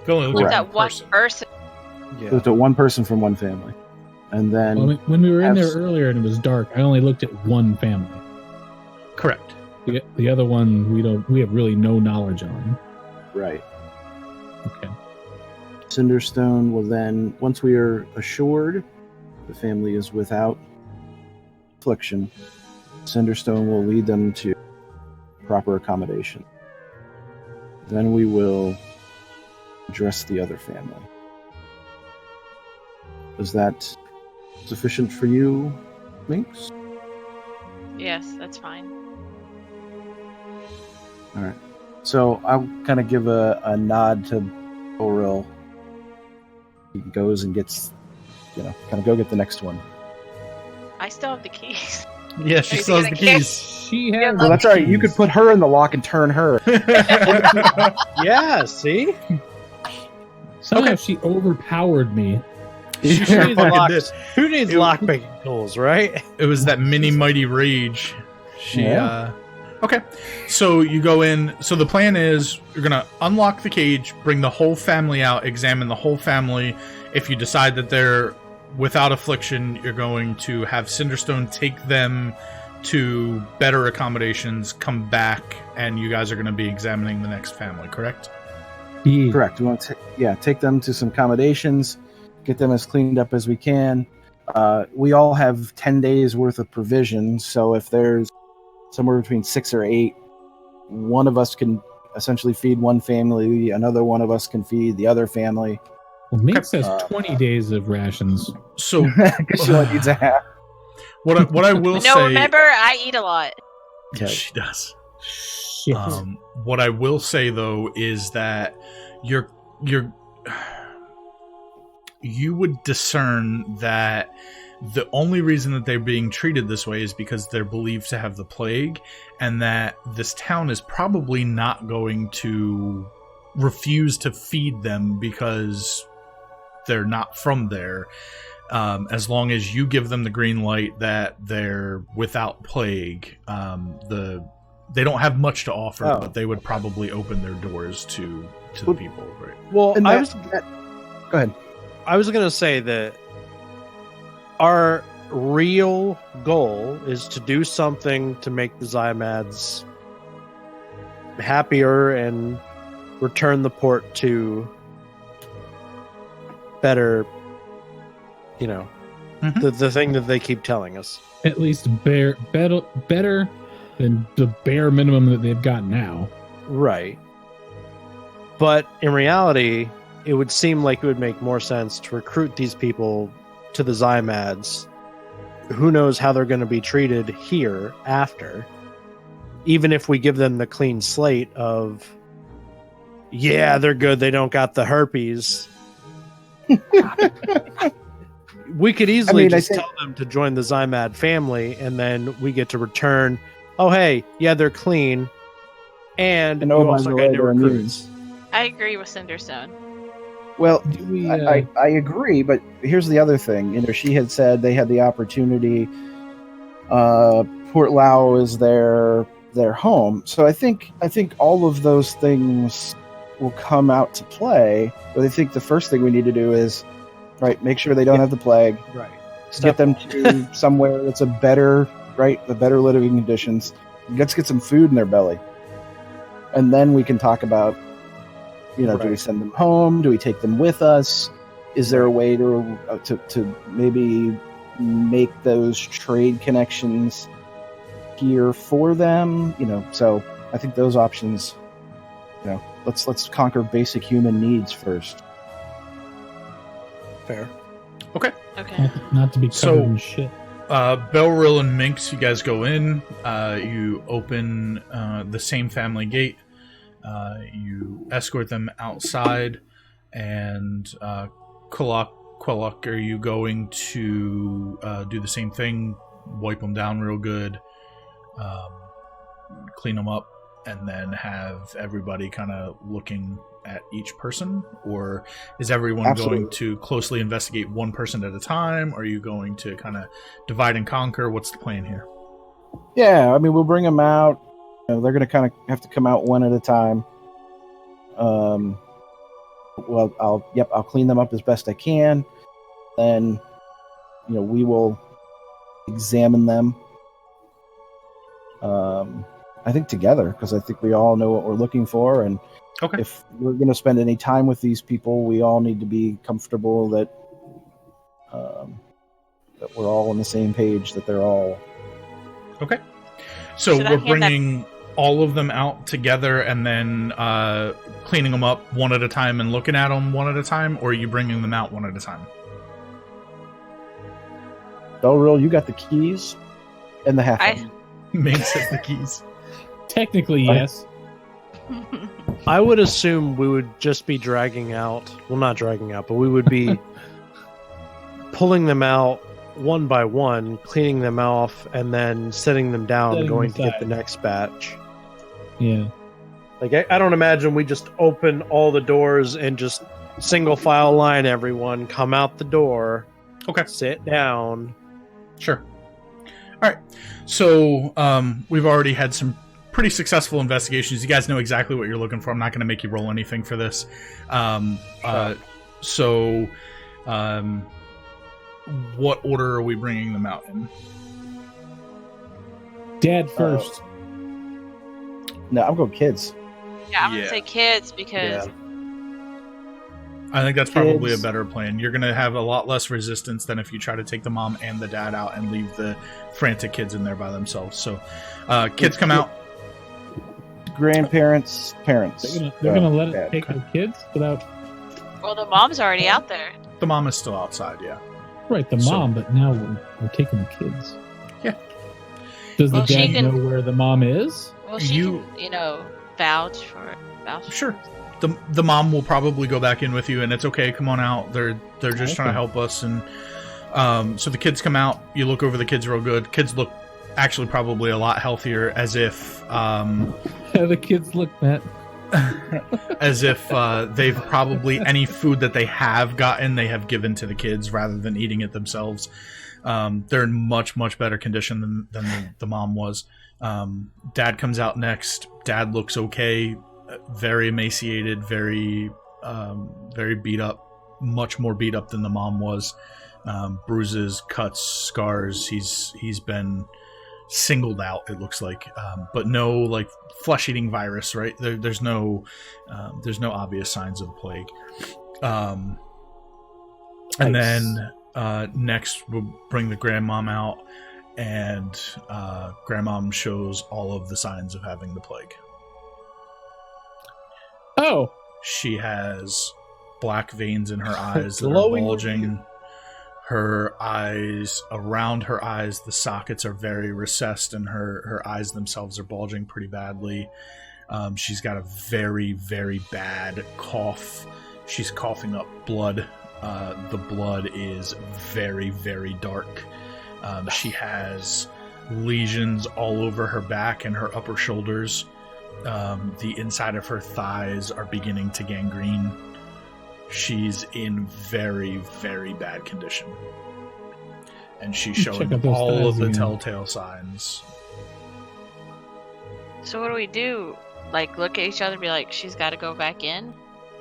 Go only look Correct. at That one person. Yeah. Looked at one person from one family. And then Well, when we were in there Abs- earlier and it was dark, I only looked at one family. Correct. The other one we have really no knowledge on. right. Okay. Cinderstone will then, once we are assured the family is without affliction, Cinderstone will lead them to proper accommodation. Then we will address the other family. Is that sufficient for you, Minx? Yes, that's fine. All right. So I'll kind of give a nod to Oril. He goes and gets, kind of go get the next one. I still have the keys. Yeah, she Are you still has the gonna keys. She has. Well, that's all right. You could put her in the lock and turn her. Yeah, see? Somehow she overpowered me. She Who sure needs, fucking did. who needs lockpicking tools, right? It was that mini mighty rage. Yeah. Okay. So you go in. So the plan is you're gonna unlock the cage, bring the whole family out, examine the whole family. If you decide that they're without affliction, you're going to have Cinderstone take them to better accommodations, come back, and you guys are going to be examining the next family, correct? Yeah. Correct. We want to take them to some accommodations, get them as cleaned up as we can. We all have 10 days worth of provisions, so if there's somewhere between 6 or 8, one of us can essentially feed one family, another one of us can feed the other family. Well, Minx has 20 days of rations. So Because she only needs a half. what I will say, No, remember, I eat a lot. Okay. she does. Shit. What I will say though is that you would discern that the only reason that they're being treated this way is because they're believed to have the plague, and that this town is probably not going to refuse to feed them because they're not from there. As long as you give them the green light that they're without plague, they don't have much to offer, Oh. but they would probably open their doors to the people. Right? Well, And I that- was Go ahead. I was going to say that our real goal is to do something to make the Zymads happier and return the port to better, Mhm. the thing that they keep telling us. At least better than the bare minimum that they've got now. Right. But in reality, it would seem like it would make more sense to recruit these people to the Zymads. Who knows how they're going to be treated here after. Even if we give them the clean slate of, yeah, they're good, they don't got the herpes. We could easily I just think- tell them to join the Zymad family, and then we get to return, oh, hey, yeah, they're clean. And And you oh, by also the got way, new they're immune. recruits. I agree with Cinderstone. Well, Do we, I agree, but here's the other thing. She had said they had the opportunity. Port Lau is their home, so I think all of those things will come out to play. But I think the first thing we need to do is make sure they don't have the plague. Right. Get them to somewhere that's the better living conditions. Let's get some food in their belly, and then we can talk about. Do we Right. send them home? Do we take them with us? Is there a way to maybe make those trade connections here for them? So I think those options. Let's conquer basic human needs first. Fair. Okay. not to be covered So- in shit. Belrill and Minx, you guys go in. You open the same family gate. You escort them outside, and Kulak Quilluck, are you going to do the same thing? Wipe them down real good, clean them up, and then have everybody kind of looking at each person? Or is everyone going to closely investigate one person at a time? Or are you going to kind of divide and conquer? What's the plan here? Yeah, I mean, we'll bring them out. They're going to kind of have to come out one at a time. Well, I'll clean them up as best I can. Then, we will examine them. I think together, because I think we all know what we're looking for, and if we're going to spend any time with these people, we all need to be comfortable that that we're all on the same page, that they're all... Okay. So we're bringing all of them out together and then cleaning them up one at a time and looking at them one at a time, or are you bringing them out one at a time? Belreal, you got the keys and the half. Mace has the keys. Technically, yes. I would assume we would just be dragging out. Well, not dragging out, but we would be pulling them out one by one, cleaning them off, and then setting them down, going to get the next batch. Yeah. Like, I don't imagine we just open all the doors and just single file line everyone, come out the door, sit down. Sure. All right. So we've already had some pretty successful investigations. You guys know exactly what you're looking for. I'm not going to make you roll anything for this. What order are we bringing them out in? Dad first. No, I'm going kids. Yeah, I'm going to say kids because... Yeah. I think that's probably a better plan. You're going to have a lot less resistance than if you try to take the mom and the dad out and leave the frantic kids in there by themselves. So, kids come out. Grandparents, parents. They're gonna let it take the kids without... Well, the mom's already out there. The mom is still outside, yeah. Right, the mom, but now we're taking the kids. Yeah. Does the dad know where the mom is? Well, she can, vouch for it. Sure. The mom will probably go back in with you, and it's okay. Come on out. They're just trying to help us, and so the kids come out. You look over the kids real good. Kids look actually probably a lot healthier, as if the kids look, Matt. As if they've probably any food that they have gotten, they have given to the kids rather than eating it themselves. They're in much better condition than the mom was. Dad comes out next. Dad looks okay. Very emaciated, very beat up, much more beat up than the mom was. Bruises, cuts, scars. He's been singled out, it looks like, but no like flesh-eating virus, right? There's no obvious signs of the plague. And then next we'll bring the grandmom out, and grandmom shows all of the signs of having the plague. Oh, she has black veins in her eyes that are bulging. Her eyes, around her eyes, the sockets are very recessed, and her eyes themselves are bulging pretty badly. She's got a very, very bad cough. She's coughing up blood. The blood is very, very dark. She has lesions all over her back and her upper shoulders. The inside of her thighs are beginning to gangrene. She's in very, very bad condition. And she's showing all of the telltale signs. So what do we do? Like, look at each other and be like, she's got to go back in?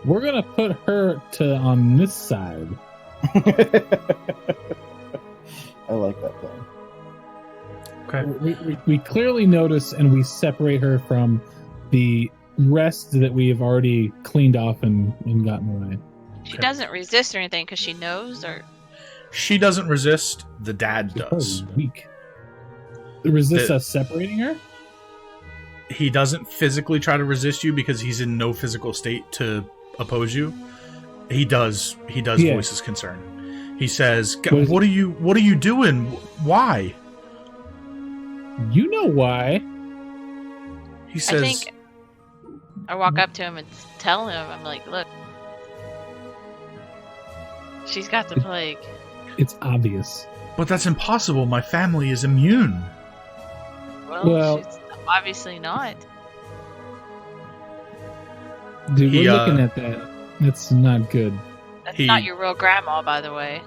We're going to put her on this side. I like that plan. Okay. We clearly notice, and we separate her from the rest that we have already cleaned off and gotten away. She doesn't resist or anything because she knows, or... She doesn't resist. The dad does. Weak. Resist us separating her? He doesn't physically try to resist you because he's in no physical state to oppose you. He does voice his concern. He says, what are you doing? Why? You know why. He says... I think I walk up to him and tell him, I'm like, look, She's got the plague. It's obvious. But that's impossible. My family is immune. Well, she's obviously not. Dude, we're looking at that. That's not good. That's not your real grandma, by the way.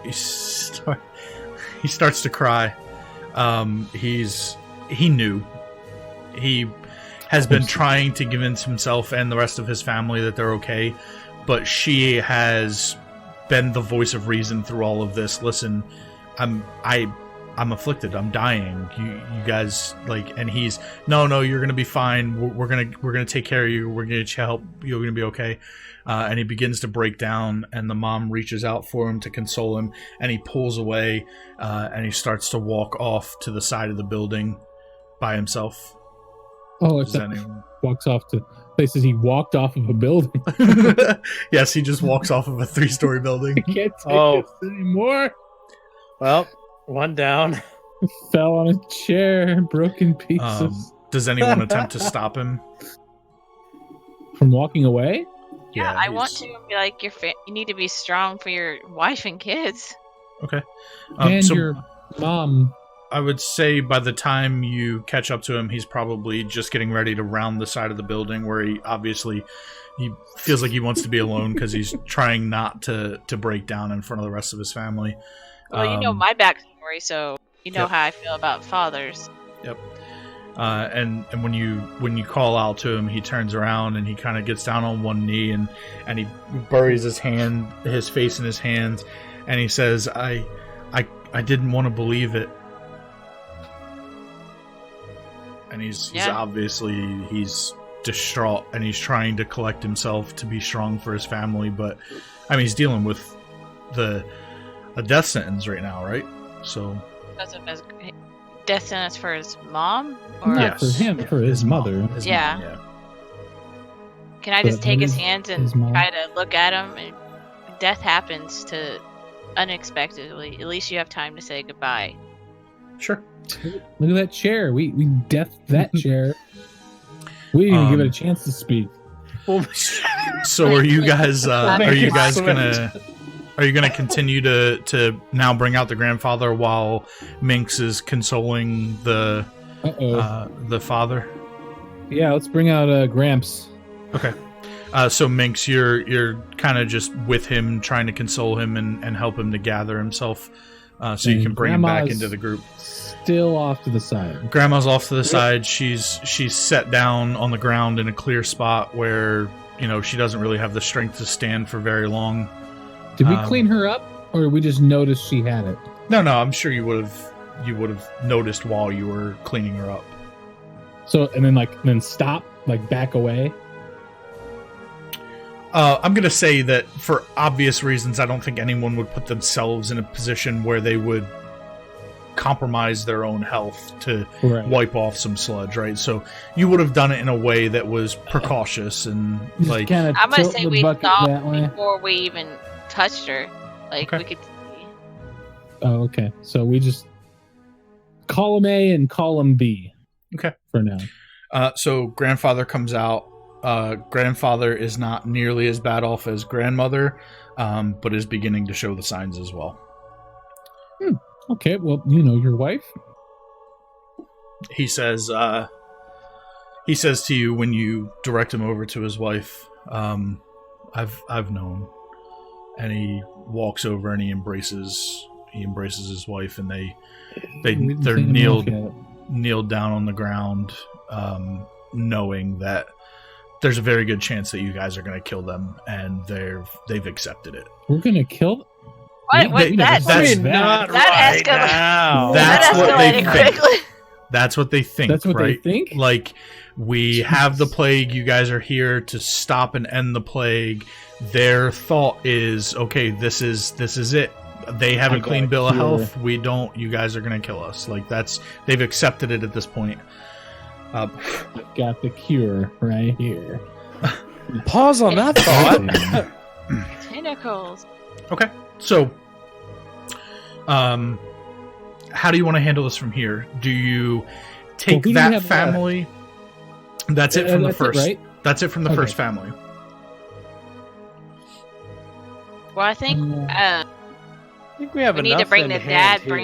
He starts to cry. He knew. He has been trying to convince himself and the rest of his family that they're okay, but she has been the voice of reason through all of this. Listen, I'm afflicted. I'm dying. You guys, like, and he's no, you're gonna be fine. We're gonna take care of you. We're gonna get you help. You're gonna be okay. And he begins to break down, and the mom reaches out for him to console him, and he pulls away, and he starts to walk off to the side of the building by himself. Oh, it's walks off to places. He walked off of a building. Yes, he just walks off of a 3-story building. I can't take this anymore. Well, one down. Fell on a chair, broken pieces. Does anyone attempt to stop him from walking away? Yeah, I want to be like you need to be strong for your wife and kids. Okay. And your mom. I would say by the time you catch up to him, he's probably just getting ready to round the side of the building where he feels like he wants to be alone because he's trying not to break down in front of the rest of his family. Well, you know my backstory, so you know how I feel about fathers. Yep. And when you call out to him, he turns around and he kind of gets down on one knee and he buries his face in his hands, and he says, I didn't want to believe it. And he's distraught, and he's trying to collect himself to be strong for his family, but I mean he's dealing with a death sentence right now, right? So death sentence for his mom? Or not for him, for his mother. Mom, yeah. Can I just take his hands and try to look at him? And death happens to unexpectedly. At least you have time to say goodbye. Sure. Look at that chair. We deathed that chair. We didn't even give it a chance to speak. So are you guys gonna continue to now bring out the grandfather while Minx is consoling the father? Yeah, let's bring out Gramps. Okay. So Minx, you're kind of just with him, trying to console him and help him to gather himself, so you can bring him back into the group. Still off to the side. Grandma's off to the side. She's set down on the ground in a clear spot where she doesn't really have the strength to stand for very long. Did we clean her up, or we just noticed she had it? No. I'm sure you would have noticed while you were cleaning her up. So and then stop, back away. I'm gonna say that for obvious reasons, I don't think anyone would put themselves in a position where they would compromise their own health to wipe off some sludge, right? So you would have done it in a way that was precautious and I'm gonna say we stopped before we even touched her. We could see. Oh, okay. So we just column A and column B. Okay. For now. So grandfather comes out. Grandfather is not nearly as bad off as grandmother, but is beginning to show the signs as well. Okay, well, your wife? He says to you when you direct him over to his wife, I've known. And he walks over and he embraces his wife, and they're kneeled down on the ground, knowing that there's a very good chance that you guys are going to kill them, and they've accepted it. We're going to kill them? That's what they think. That's what right? they think? Like, we have the plague. You guys are here to stop and end the plague. Their thought is, okay, this is it. They have a clean bill of health. We don't. You guys are going to kill us. They've accepted it at this point. I've got the cure right here. Pause on that thought. Tentacles. Okay, so, how do you want to handle this from here? Do you take that family? That's it from the first. Right? That's it from the first family. Well, I think I think we have need to bring the dad. For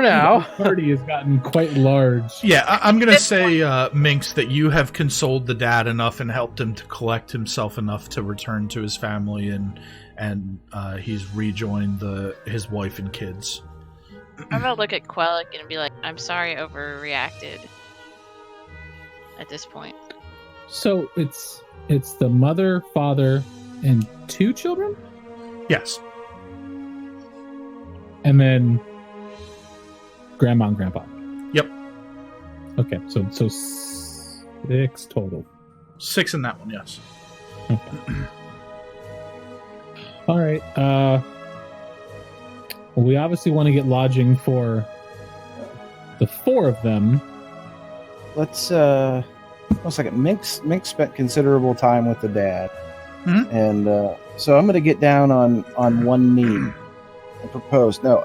now, the party has gotten quite large. Yeah, I'm going to say, Minx, that you have consoled the dad enough and helped him to collect himself enough to return to his family, and he's rejoined his wife and kids. I'm gonna look at Quellic and be like, "I'm sorry, I overreacted." At this point, so it's the mother, father, and 2 children. Yes. And then grandma and grandpa. Yep. Okay, so 6 total. 6 in that one, yes. Okay. All right. Well, we obviously want to get lodging for the 4 of them. Let's one second. Minx spent considerable time with the dad, and so I'm going to get down on one knee and propose. No,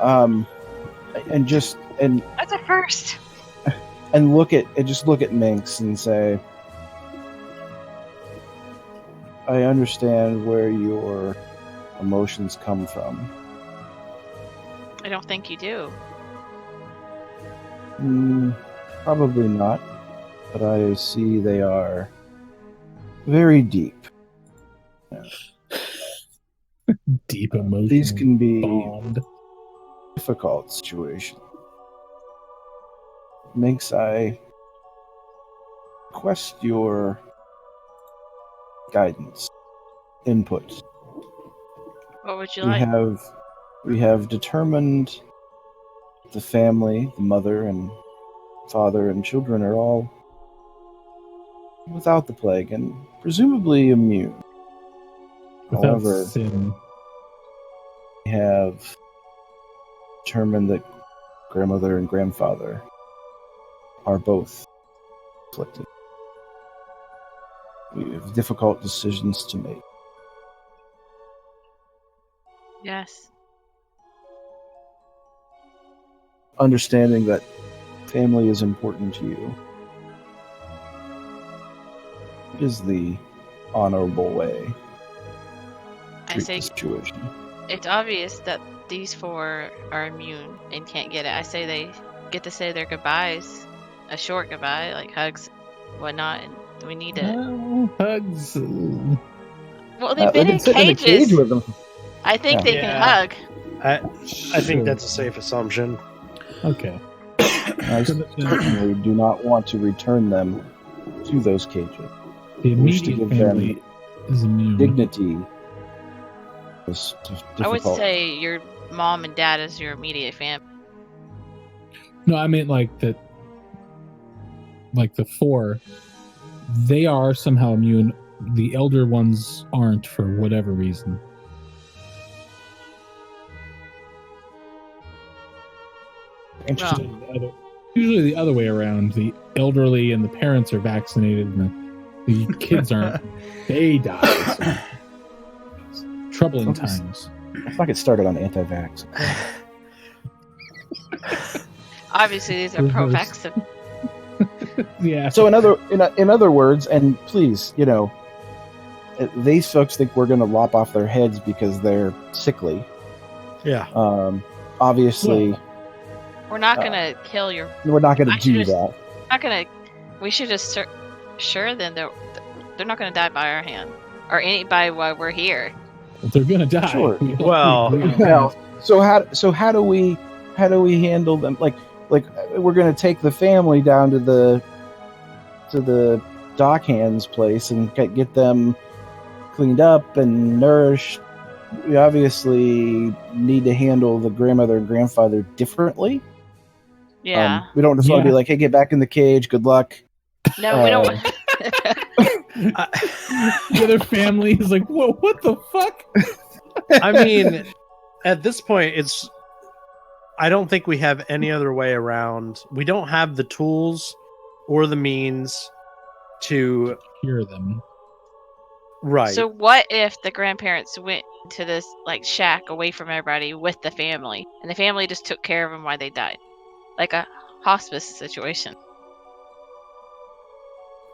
and that's a first. And look at Minx and say, I understand where your emotions come from. I don't think you do. Probably not, but I see they are very deep. Deep emotion. These can be bond. Difficult situations. Minx, I request your guidance, input. What would you like? We have determined the family, the mother and father and children are all without the plague and presumably immune. Without However, sin. we have determined that grandmother and grandfather are both afflicted. We have difficult decisions to make. Yes. Understanding that family is important to you is the honorable way to I treat say the situation. it's obvious that these 4 are immune and can't get it. I say they get to say their goodbyes, a short goodbye, like hugs, whatnot, and we need to. Hugs. Well, they've been in sitting cages. in a cage with them. I think they can hug. I think that's a safe assumption. Okay. I certainly do not want to return them to those cages. The I wish to immediate give family them is immune. dignity. Is I would difficult. say your mom and dad is your immediate family. No, I mean like the 4. They are somehow immune. The elder ones aren't for whatever reason. Interesting. Usually the other way around. The elderly and the parents are vaccinated, and the kids aren't. They die. So troubling times. I thought it started on anti-vax. Obviously, these are pro-vax. Yeah. So in other words, and please, these folks think we're going to lop off their heads because they're sickly. Yeah. Obviously, we're not going to kill your. We're not going to do that. Not going to. We should just sure then they're not going to die by our hand or anybody while we're here. They're going to die. Sure. Well, so how do we handle them? Like we're going to take the family down to the dock hands place and get them cleaned up and nourished. We obviously need to handle the grandmother and grandfather differently. Yeah. We don't just want to be like, hey, get back in the cage. Good luck. No, we don't. The other family is like, whoa, what the fuck? I mean, at this point, I don't think we have any other way around. We don't have the tools or the means to cure them. Right. So what if the grandparents went to this shack away from everybody with the family, and the family just took care of them while they died, like a hospice situation?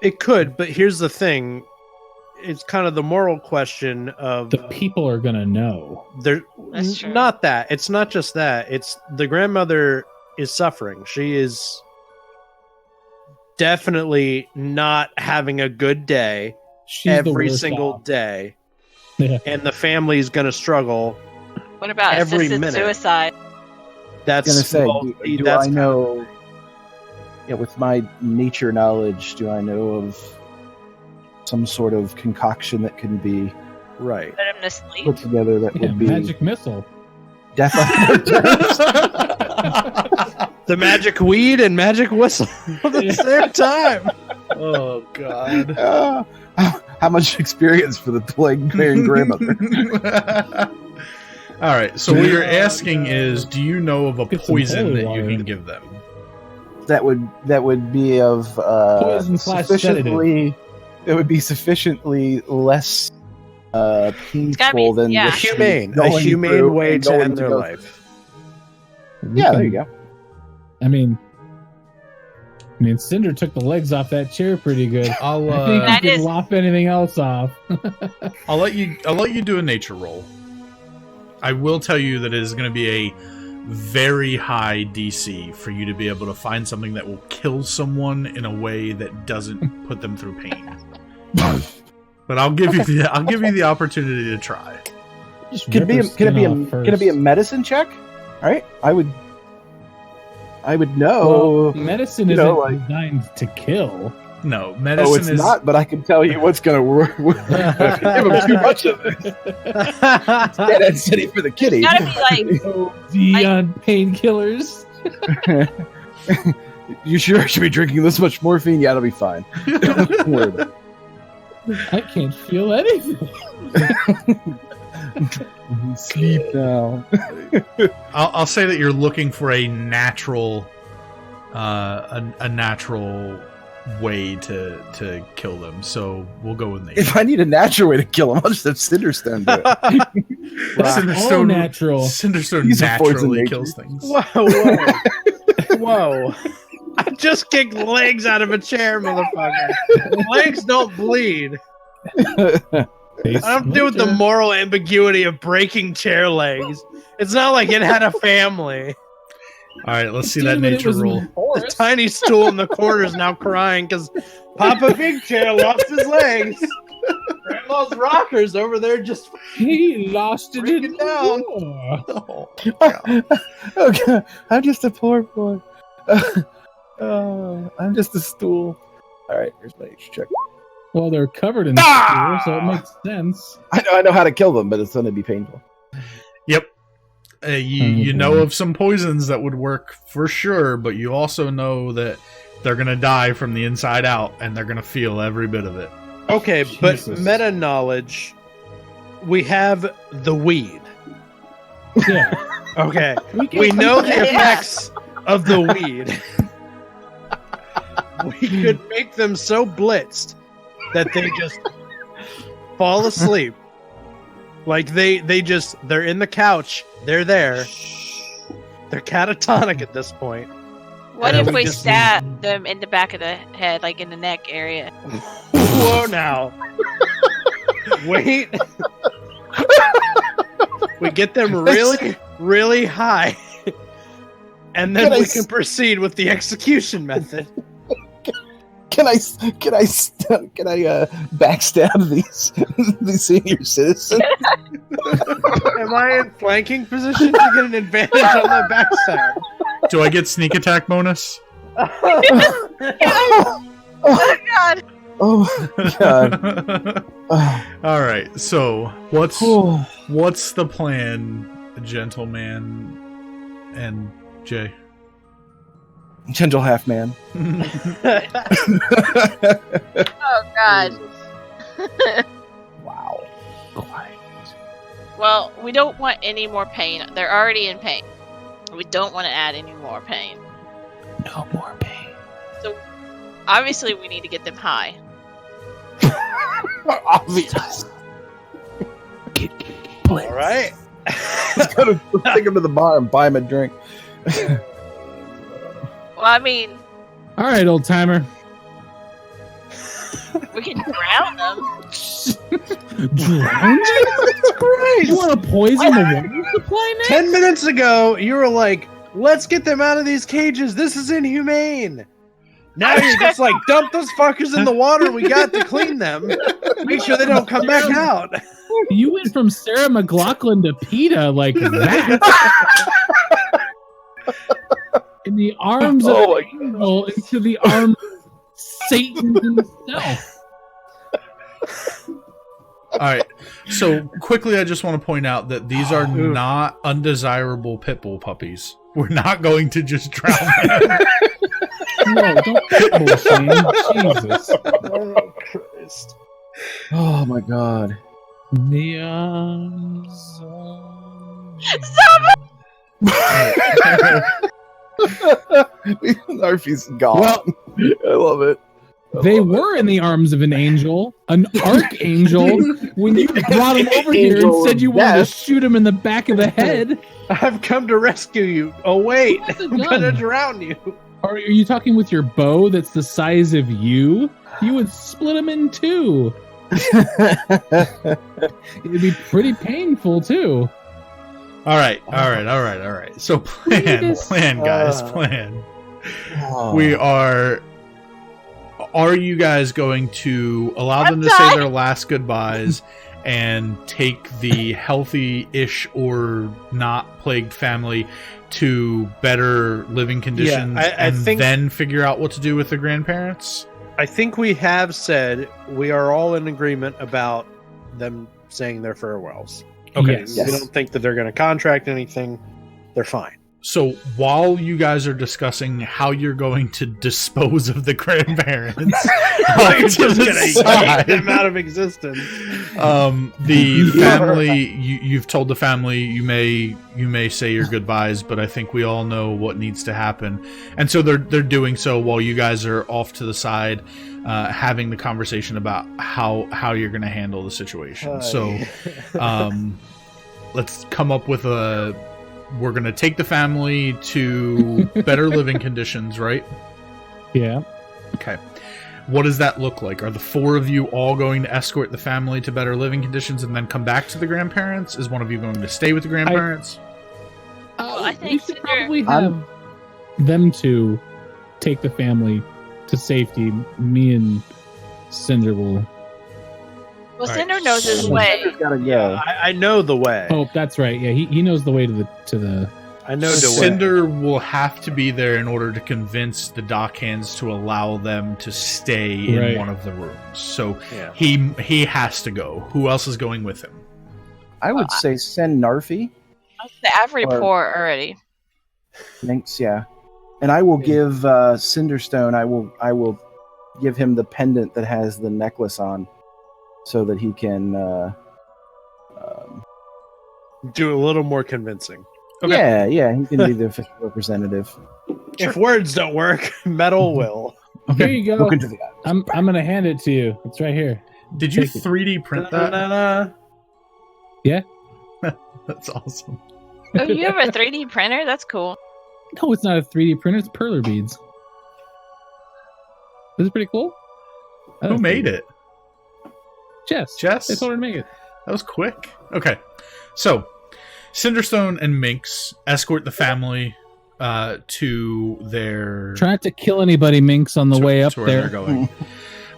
It could, but here's the thing: it's kind of the moral question of The people are gonna know. there. That's true. Not that. It's not just that. It's the grandmother is suffering. She is definitely not having a good day She's the every worst single off. day, Yeah. and the family's going to struggle. What about every assisted minute. suicide? That's I was gonna say, well, do that's I know? Yeah, with my nature knowledge, do I know of some sort of concoction that can be right. Put him to sleep. put together that Yeah, would be magic missile. definitely The magic weed and magic whistle at the same time. Oh God. How much experience for the plague-bearing grandmother? All right. So what you're asking is, do you know of a Get some poison holy that you water. can give them? that would be of Poison / sufficiently. It would be sufficiently less gotta painful be- than yeah. A just humane going through way and to going end their go- life. Yeah, there you go. I mean, Cinder took the legs off that chair pretty good. I'll I think That you could is- lop anything else off. I'll let you do a nature roll. I will tell you that it is going to be a very high DC for you to be able to find something that will kill someone in a way that doesn't put them through pain. But I'll give you the opportunity to try. Just Can rip it her be skin off can it be a first. medicine check? All right, I would know. Well, medicine you isn't know, like- designed to kill. No, medicine Oh, it's is not, but I can tell you what's going to work. If you give him too much of it, Dead City for the kitty. Gotta be like OD on painkillers. You sure I should be drinking this much morphine? Yeah, it'll be fine. Don't worry about I can't feel anything. it. Sleep now. I'll say that you're looking for a natural a natural way to kill them. So we'll go with nature. If I need a natural way to kill him, I'll just have Cinderstone do it. All Cinderstone natural. Cinderstone He's a poison naturally nature. kills things. Whoa. Whoa. I just kicked legs out of a chair, motherfucker. Legs don't bleed. I don't deal with the moral ambiguity of breaking chair legs. It's not like it had a family. All right, let's see that nature roll. The tiny stool in the corner is now crying because Papa Big Chair lost his legs. Grandma's rockers over there just He lost it Break in it down. war. Oh God, I'm just a poor boy. I'm just a stool. All right, here's my nature check. Well, they're covered in Ah! spear, so it makes sense. I know how to kill them, but it's going to be painful. Yep. You know of some poisons that would work for sure, but you also know that they're gonna die from the inside out, and they're gonna feel every bit of it. okay, but Jesus. meta knowledge. We have the weed. Yeah. Okay, can we know the Yeah. effects of the weed. We could make them so blitzed that they just fall asleep. Like they're in the couch, they're there. They're catatonic at this point. What And if we we just- stab them in the back of the head, like in the neck area? Whoa now. Wait. We get them really, really high. And then we can proceed with the execution method. Can I backstab these senior citizens? Am I in flanking position to get an advantage on that backstab? Do I get sneak attack bonus? Oh God! Oh God! All right. So what's Oh. what's the plan, gentleman and Jay? Gentle half man. Oh God! Wow. Well, we don't want any more pain. They're already in pain. We don't want to add any more pain. No more pain. So, obviously, we need to get them high. Obvious. All right. Let's go to take him to the bar and buy him a drink. Well, I mean, All right, old timer. we can drown them. Drown you? You want to poison the water supply now? 10 minutes ago, you were like, let's get them out of these cages. This is inhumane. Now you're just like, dump those fuckers in the water we got to clean them. Make sure they don't come back out. You went from Sarah McLachlan to PETA like that. In the arms of an angel into the arms of Satan himself. All right. So quickly, I just want to point out that these are not undesirable pit bull puppies. We're not going to just drown them. No, don't pit bull shame. Jesus. Oh, Christ. Oh my god. The arms of... Narfy's gone. Well, I love it. They were in the arms of an angel, an archangel, when you brought him over here and said you wanted to shoot him in the back of the head. I've come to rescue you. Oh, wait. What's it I'm done? going to drown you. Are you talking with your bow that's the size of you? You would split him in two. It'd be pretty painful, too. All right. So plan, guys, plan. We are you guys going to allow them to say their last goodbyes and take the healthy-ish or not plagued family to better living conditions I think, then figure out what to do with the grandparents? I think we have said we are all in agreement about them saying their farewells. Okay. Yes. We don't think that they're going to contract anything. They're fine. So while you guys are discussing how you're going to dispose of the grandparents, You're just going to yank them out of existence. The family, you've told the family you may say your goodbyes, but I think we all know what needs to happen, and so they're doing so while you guys are off to the side, having the conversation about how you're going to handle the situation. So, let's come up with we're going to take the family to better living conditions, right? Yeah. Okay. What does that look like? Are the four of you all going to escort the family to better living conditions and then come back to the grandparents? Is one of you going to stay with the grandparents? I think we should probably have them to take the family to safety. Me and Cinder will... Well, All Cinder right. knows his way. Gotta go. I know the way. Oh, that's right. Yeah, he knows the way to the. I know the way. Cinder will have to be there in order to convince the dockhands to allow them to stay in one of the rooms. So Yeah. he has to go. Who else is going with him? I would say send Narfy. I've report already. Thanks, yeah. And I will give Cinderstone. I will give him the pendant that has the necklace on, so that he can. Do a little more convincing. Okay. Yeah, he can be the official representative. If words don't work, metal will. Here you go. Look into the eye. I'm gonna hand it to you. It's right here. Did you Take it. 3D print that? Da-da-da-da. Yeah. That's awesome. Oh, you have a 3D printer? That's cool. No, it's not a 3D printer. It's perler beads. This is pretty cool. Who made it? Jess. Jess? They told her to make it. That was quick. Okay. So, Cinderstone and Minx escort the family to their... Try not to kill anybody, Minx, on the way up to where there. they're going.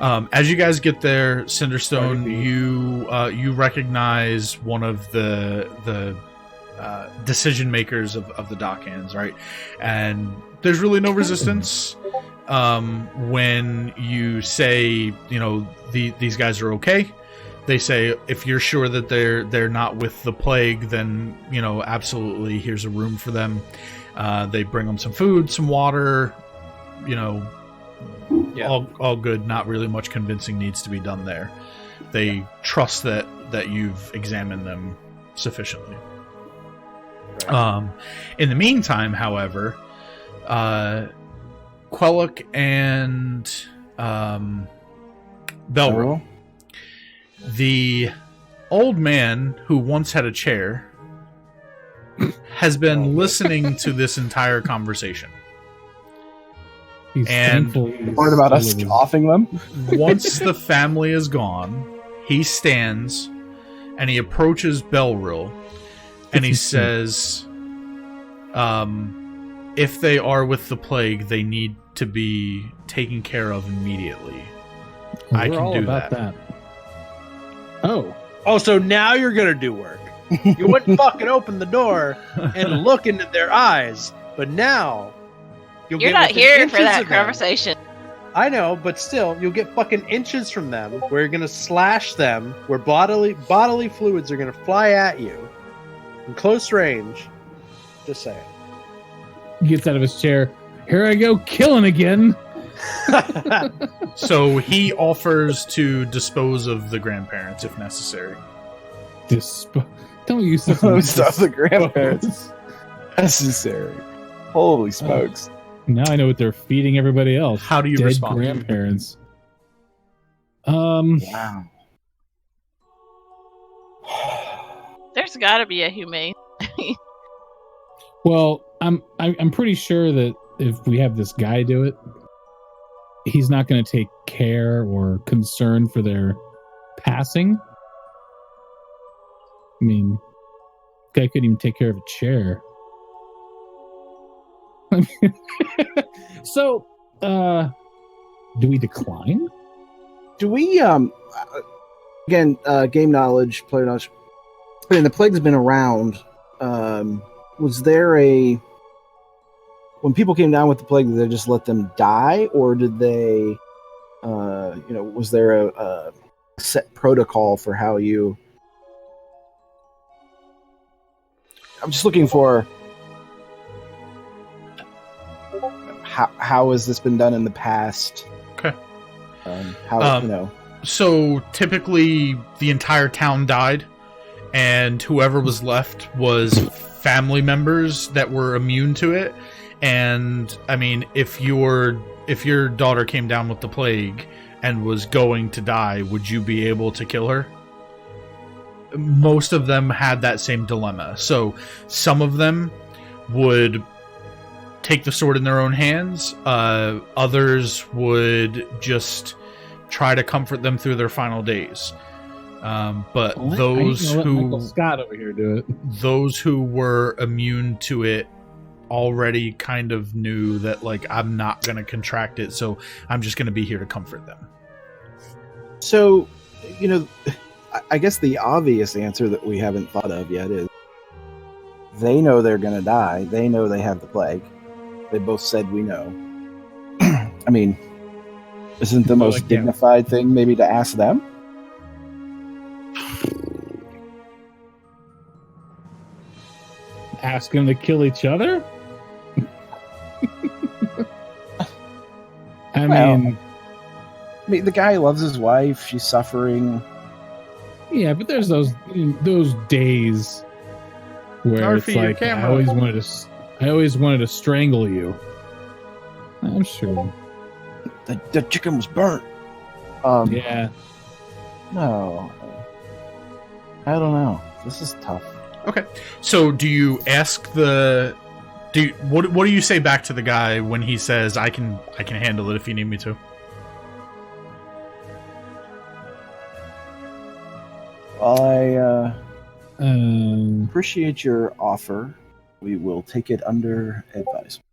As you guys get there, Cinderstone, you recognize one of the decision makers of the dockhands, right? And there's really no resistance when you say, these guys are okay. They say, if you're sure that they're not with the plague, then absolutely, here's a room for them. They bring them some food, some water, all good. Not really much convincing needs to be done there. They trust that you've examined them sufficiently. Right. In the meantime, however, Quelloc and Belro, the old man who once had a chair, has been listening to this entire conversation. He's And thankful he's What about us still living. offing them? Once the family is gone, he stands and he approaches Belril and he says, if they are with the plague, they need to be taken care of immediately. I can do that. Oh, so now you're gonna do work. You wouldn't fucking open the door and look into their eyes, but now you're not here for that conversation. I know, but still, you'll get fucking inches from them where you're gonna slash them, where bodily fluids are gonna fly at you in close range. Just saying. He gets out of his chair. Here I go, killing again. So he offers to dispose of the grandparents if necessary. Don't use Stop the grandparents. Necessary. Holy smokes. Now I know what they're feeding everybody else. How do you Dead respond? Grandparents. Wow. There's got to be a humane. Well, I'm pretty sure that if we have this guy do it, he's not going to take care or concern for their passing. I mean, guy couldn't even take care of a chair. So, do we decline? Do we, again, game knowledge, player knowledge. I mean, the plague's been around. Was there when people came down with the plague, did they just let them die? Or did they, was there a set protocol for how you... I'm just looking for how has this been done in the past? Okay. How. So typically, the entire town died, and whoever was left was family members that were immune to it. And I mean, if your daughter came down with the plague and was going to die, would you be able to kill her? Most of them had that same dilemma. So some of them would take the sword in their own hands. Others would just try to comfort them through their final days. But those who Scott over here do it. Those who were immune to it already kind of knew that, like, I'm not going to contract it, so I'm just going to be here to comfort them. So, I guess the obvious answer that we haven't thought of yet is they know they're going to die. They know they have the plague. They both said we know. I mean, isn't the most dignified thing maybe to ask them? Ask them to kill each other? I mean, the guy loves his wife. She's suffering. Yeah, but there's those days where it's like I always wanted to strangle you. I'm sure the chicken was burnt. Yeah. No, I don't know. This is tough. Okay, so do you ask what do you say back to the guy when he says I can handle it if you need me to? I appreciate your offer. We will take it under advisement.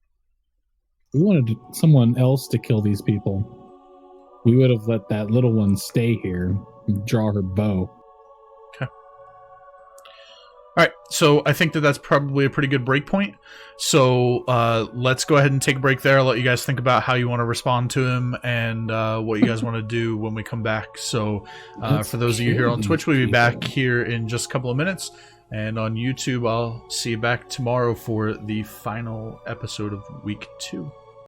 We wanted someone else to kill these people. We would have let that little one stay here and draw her bow. Okay. All right, so I think that's probably a pretty good break point. So let's go ahead and take a break there. I'll let you guys think about how you want to respond to him and what you guys want to do when we come back. So for those of you here on Twitch, we'll be back here in just a couple of minutes. And on YouTube, I'll see you back tomorrow for the final episode of Week 2.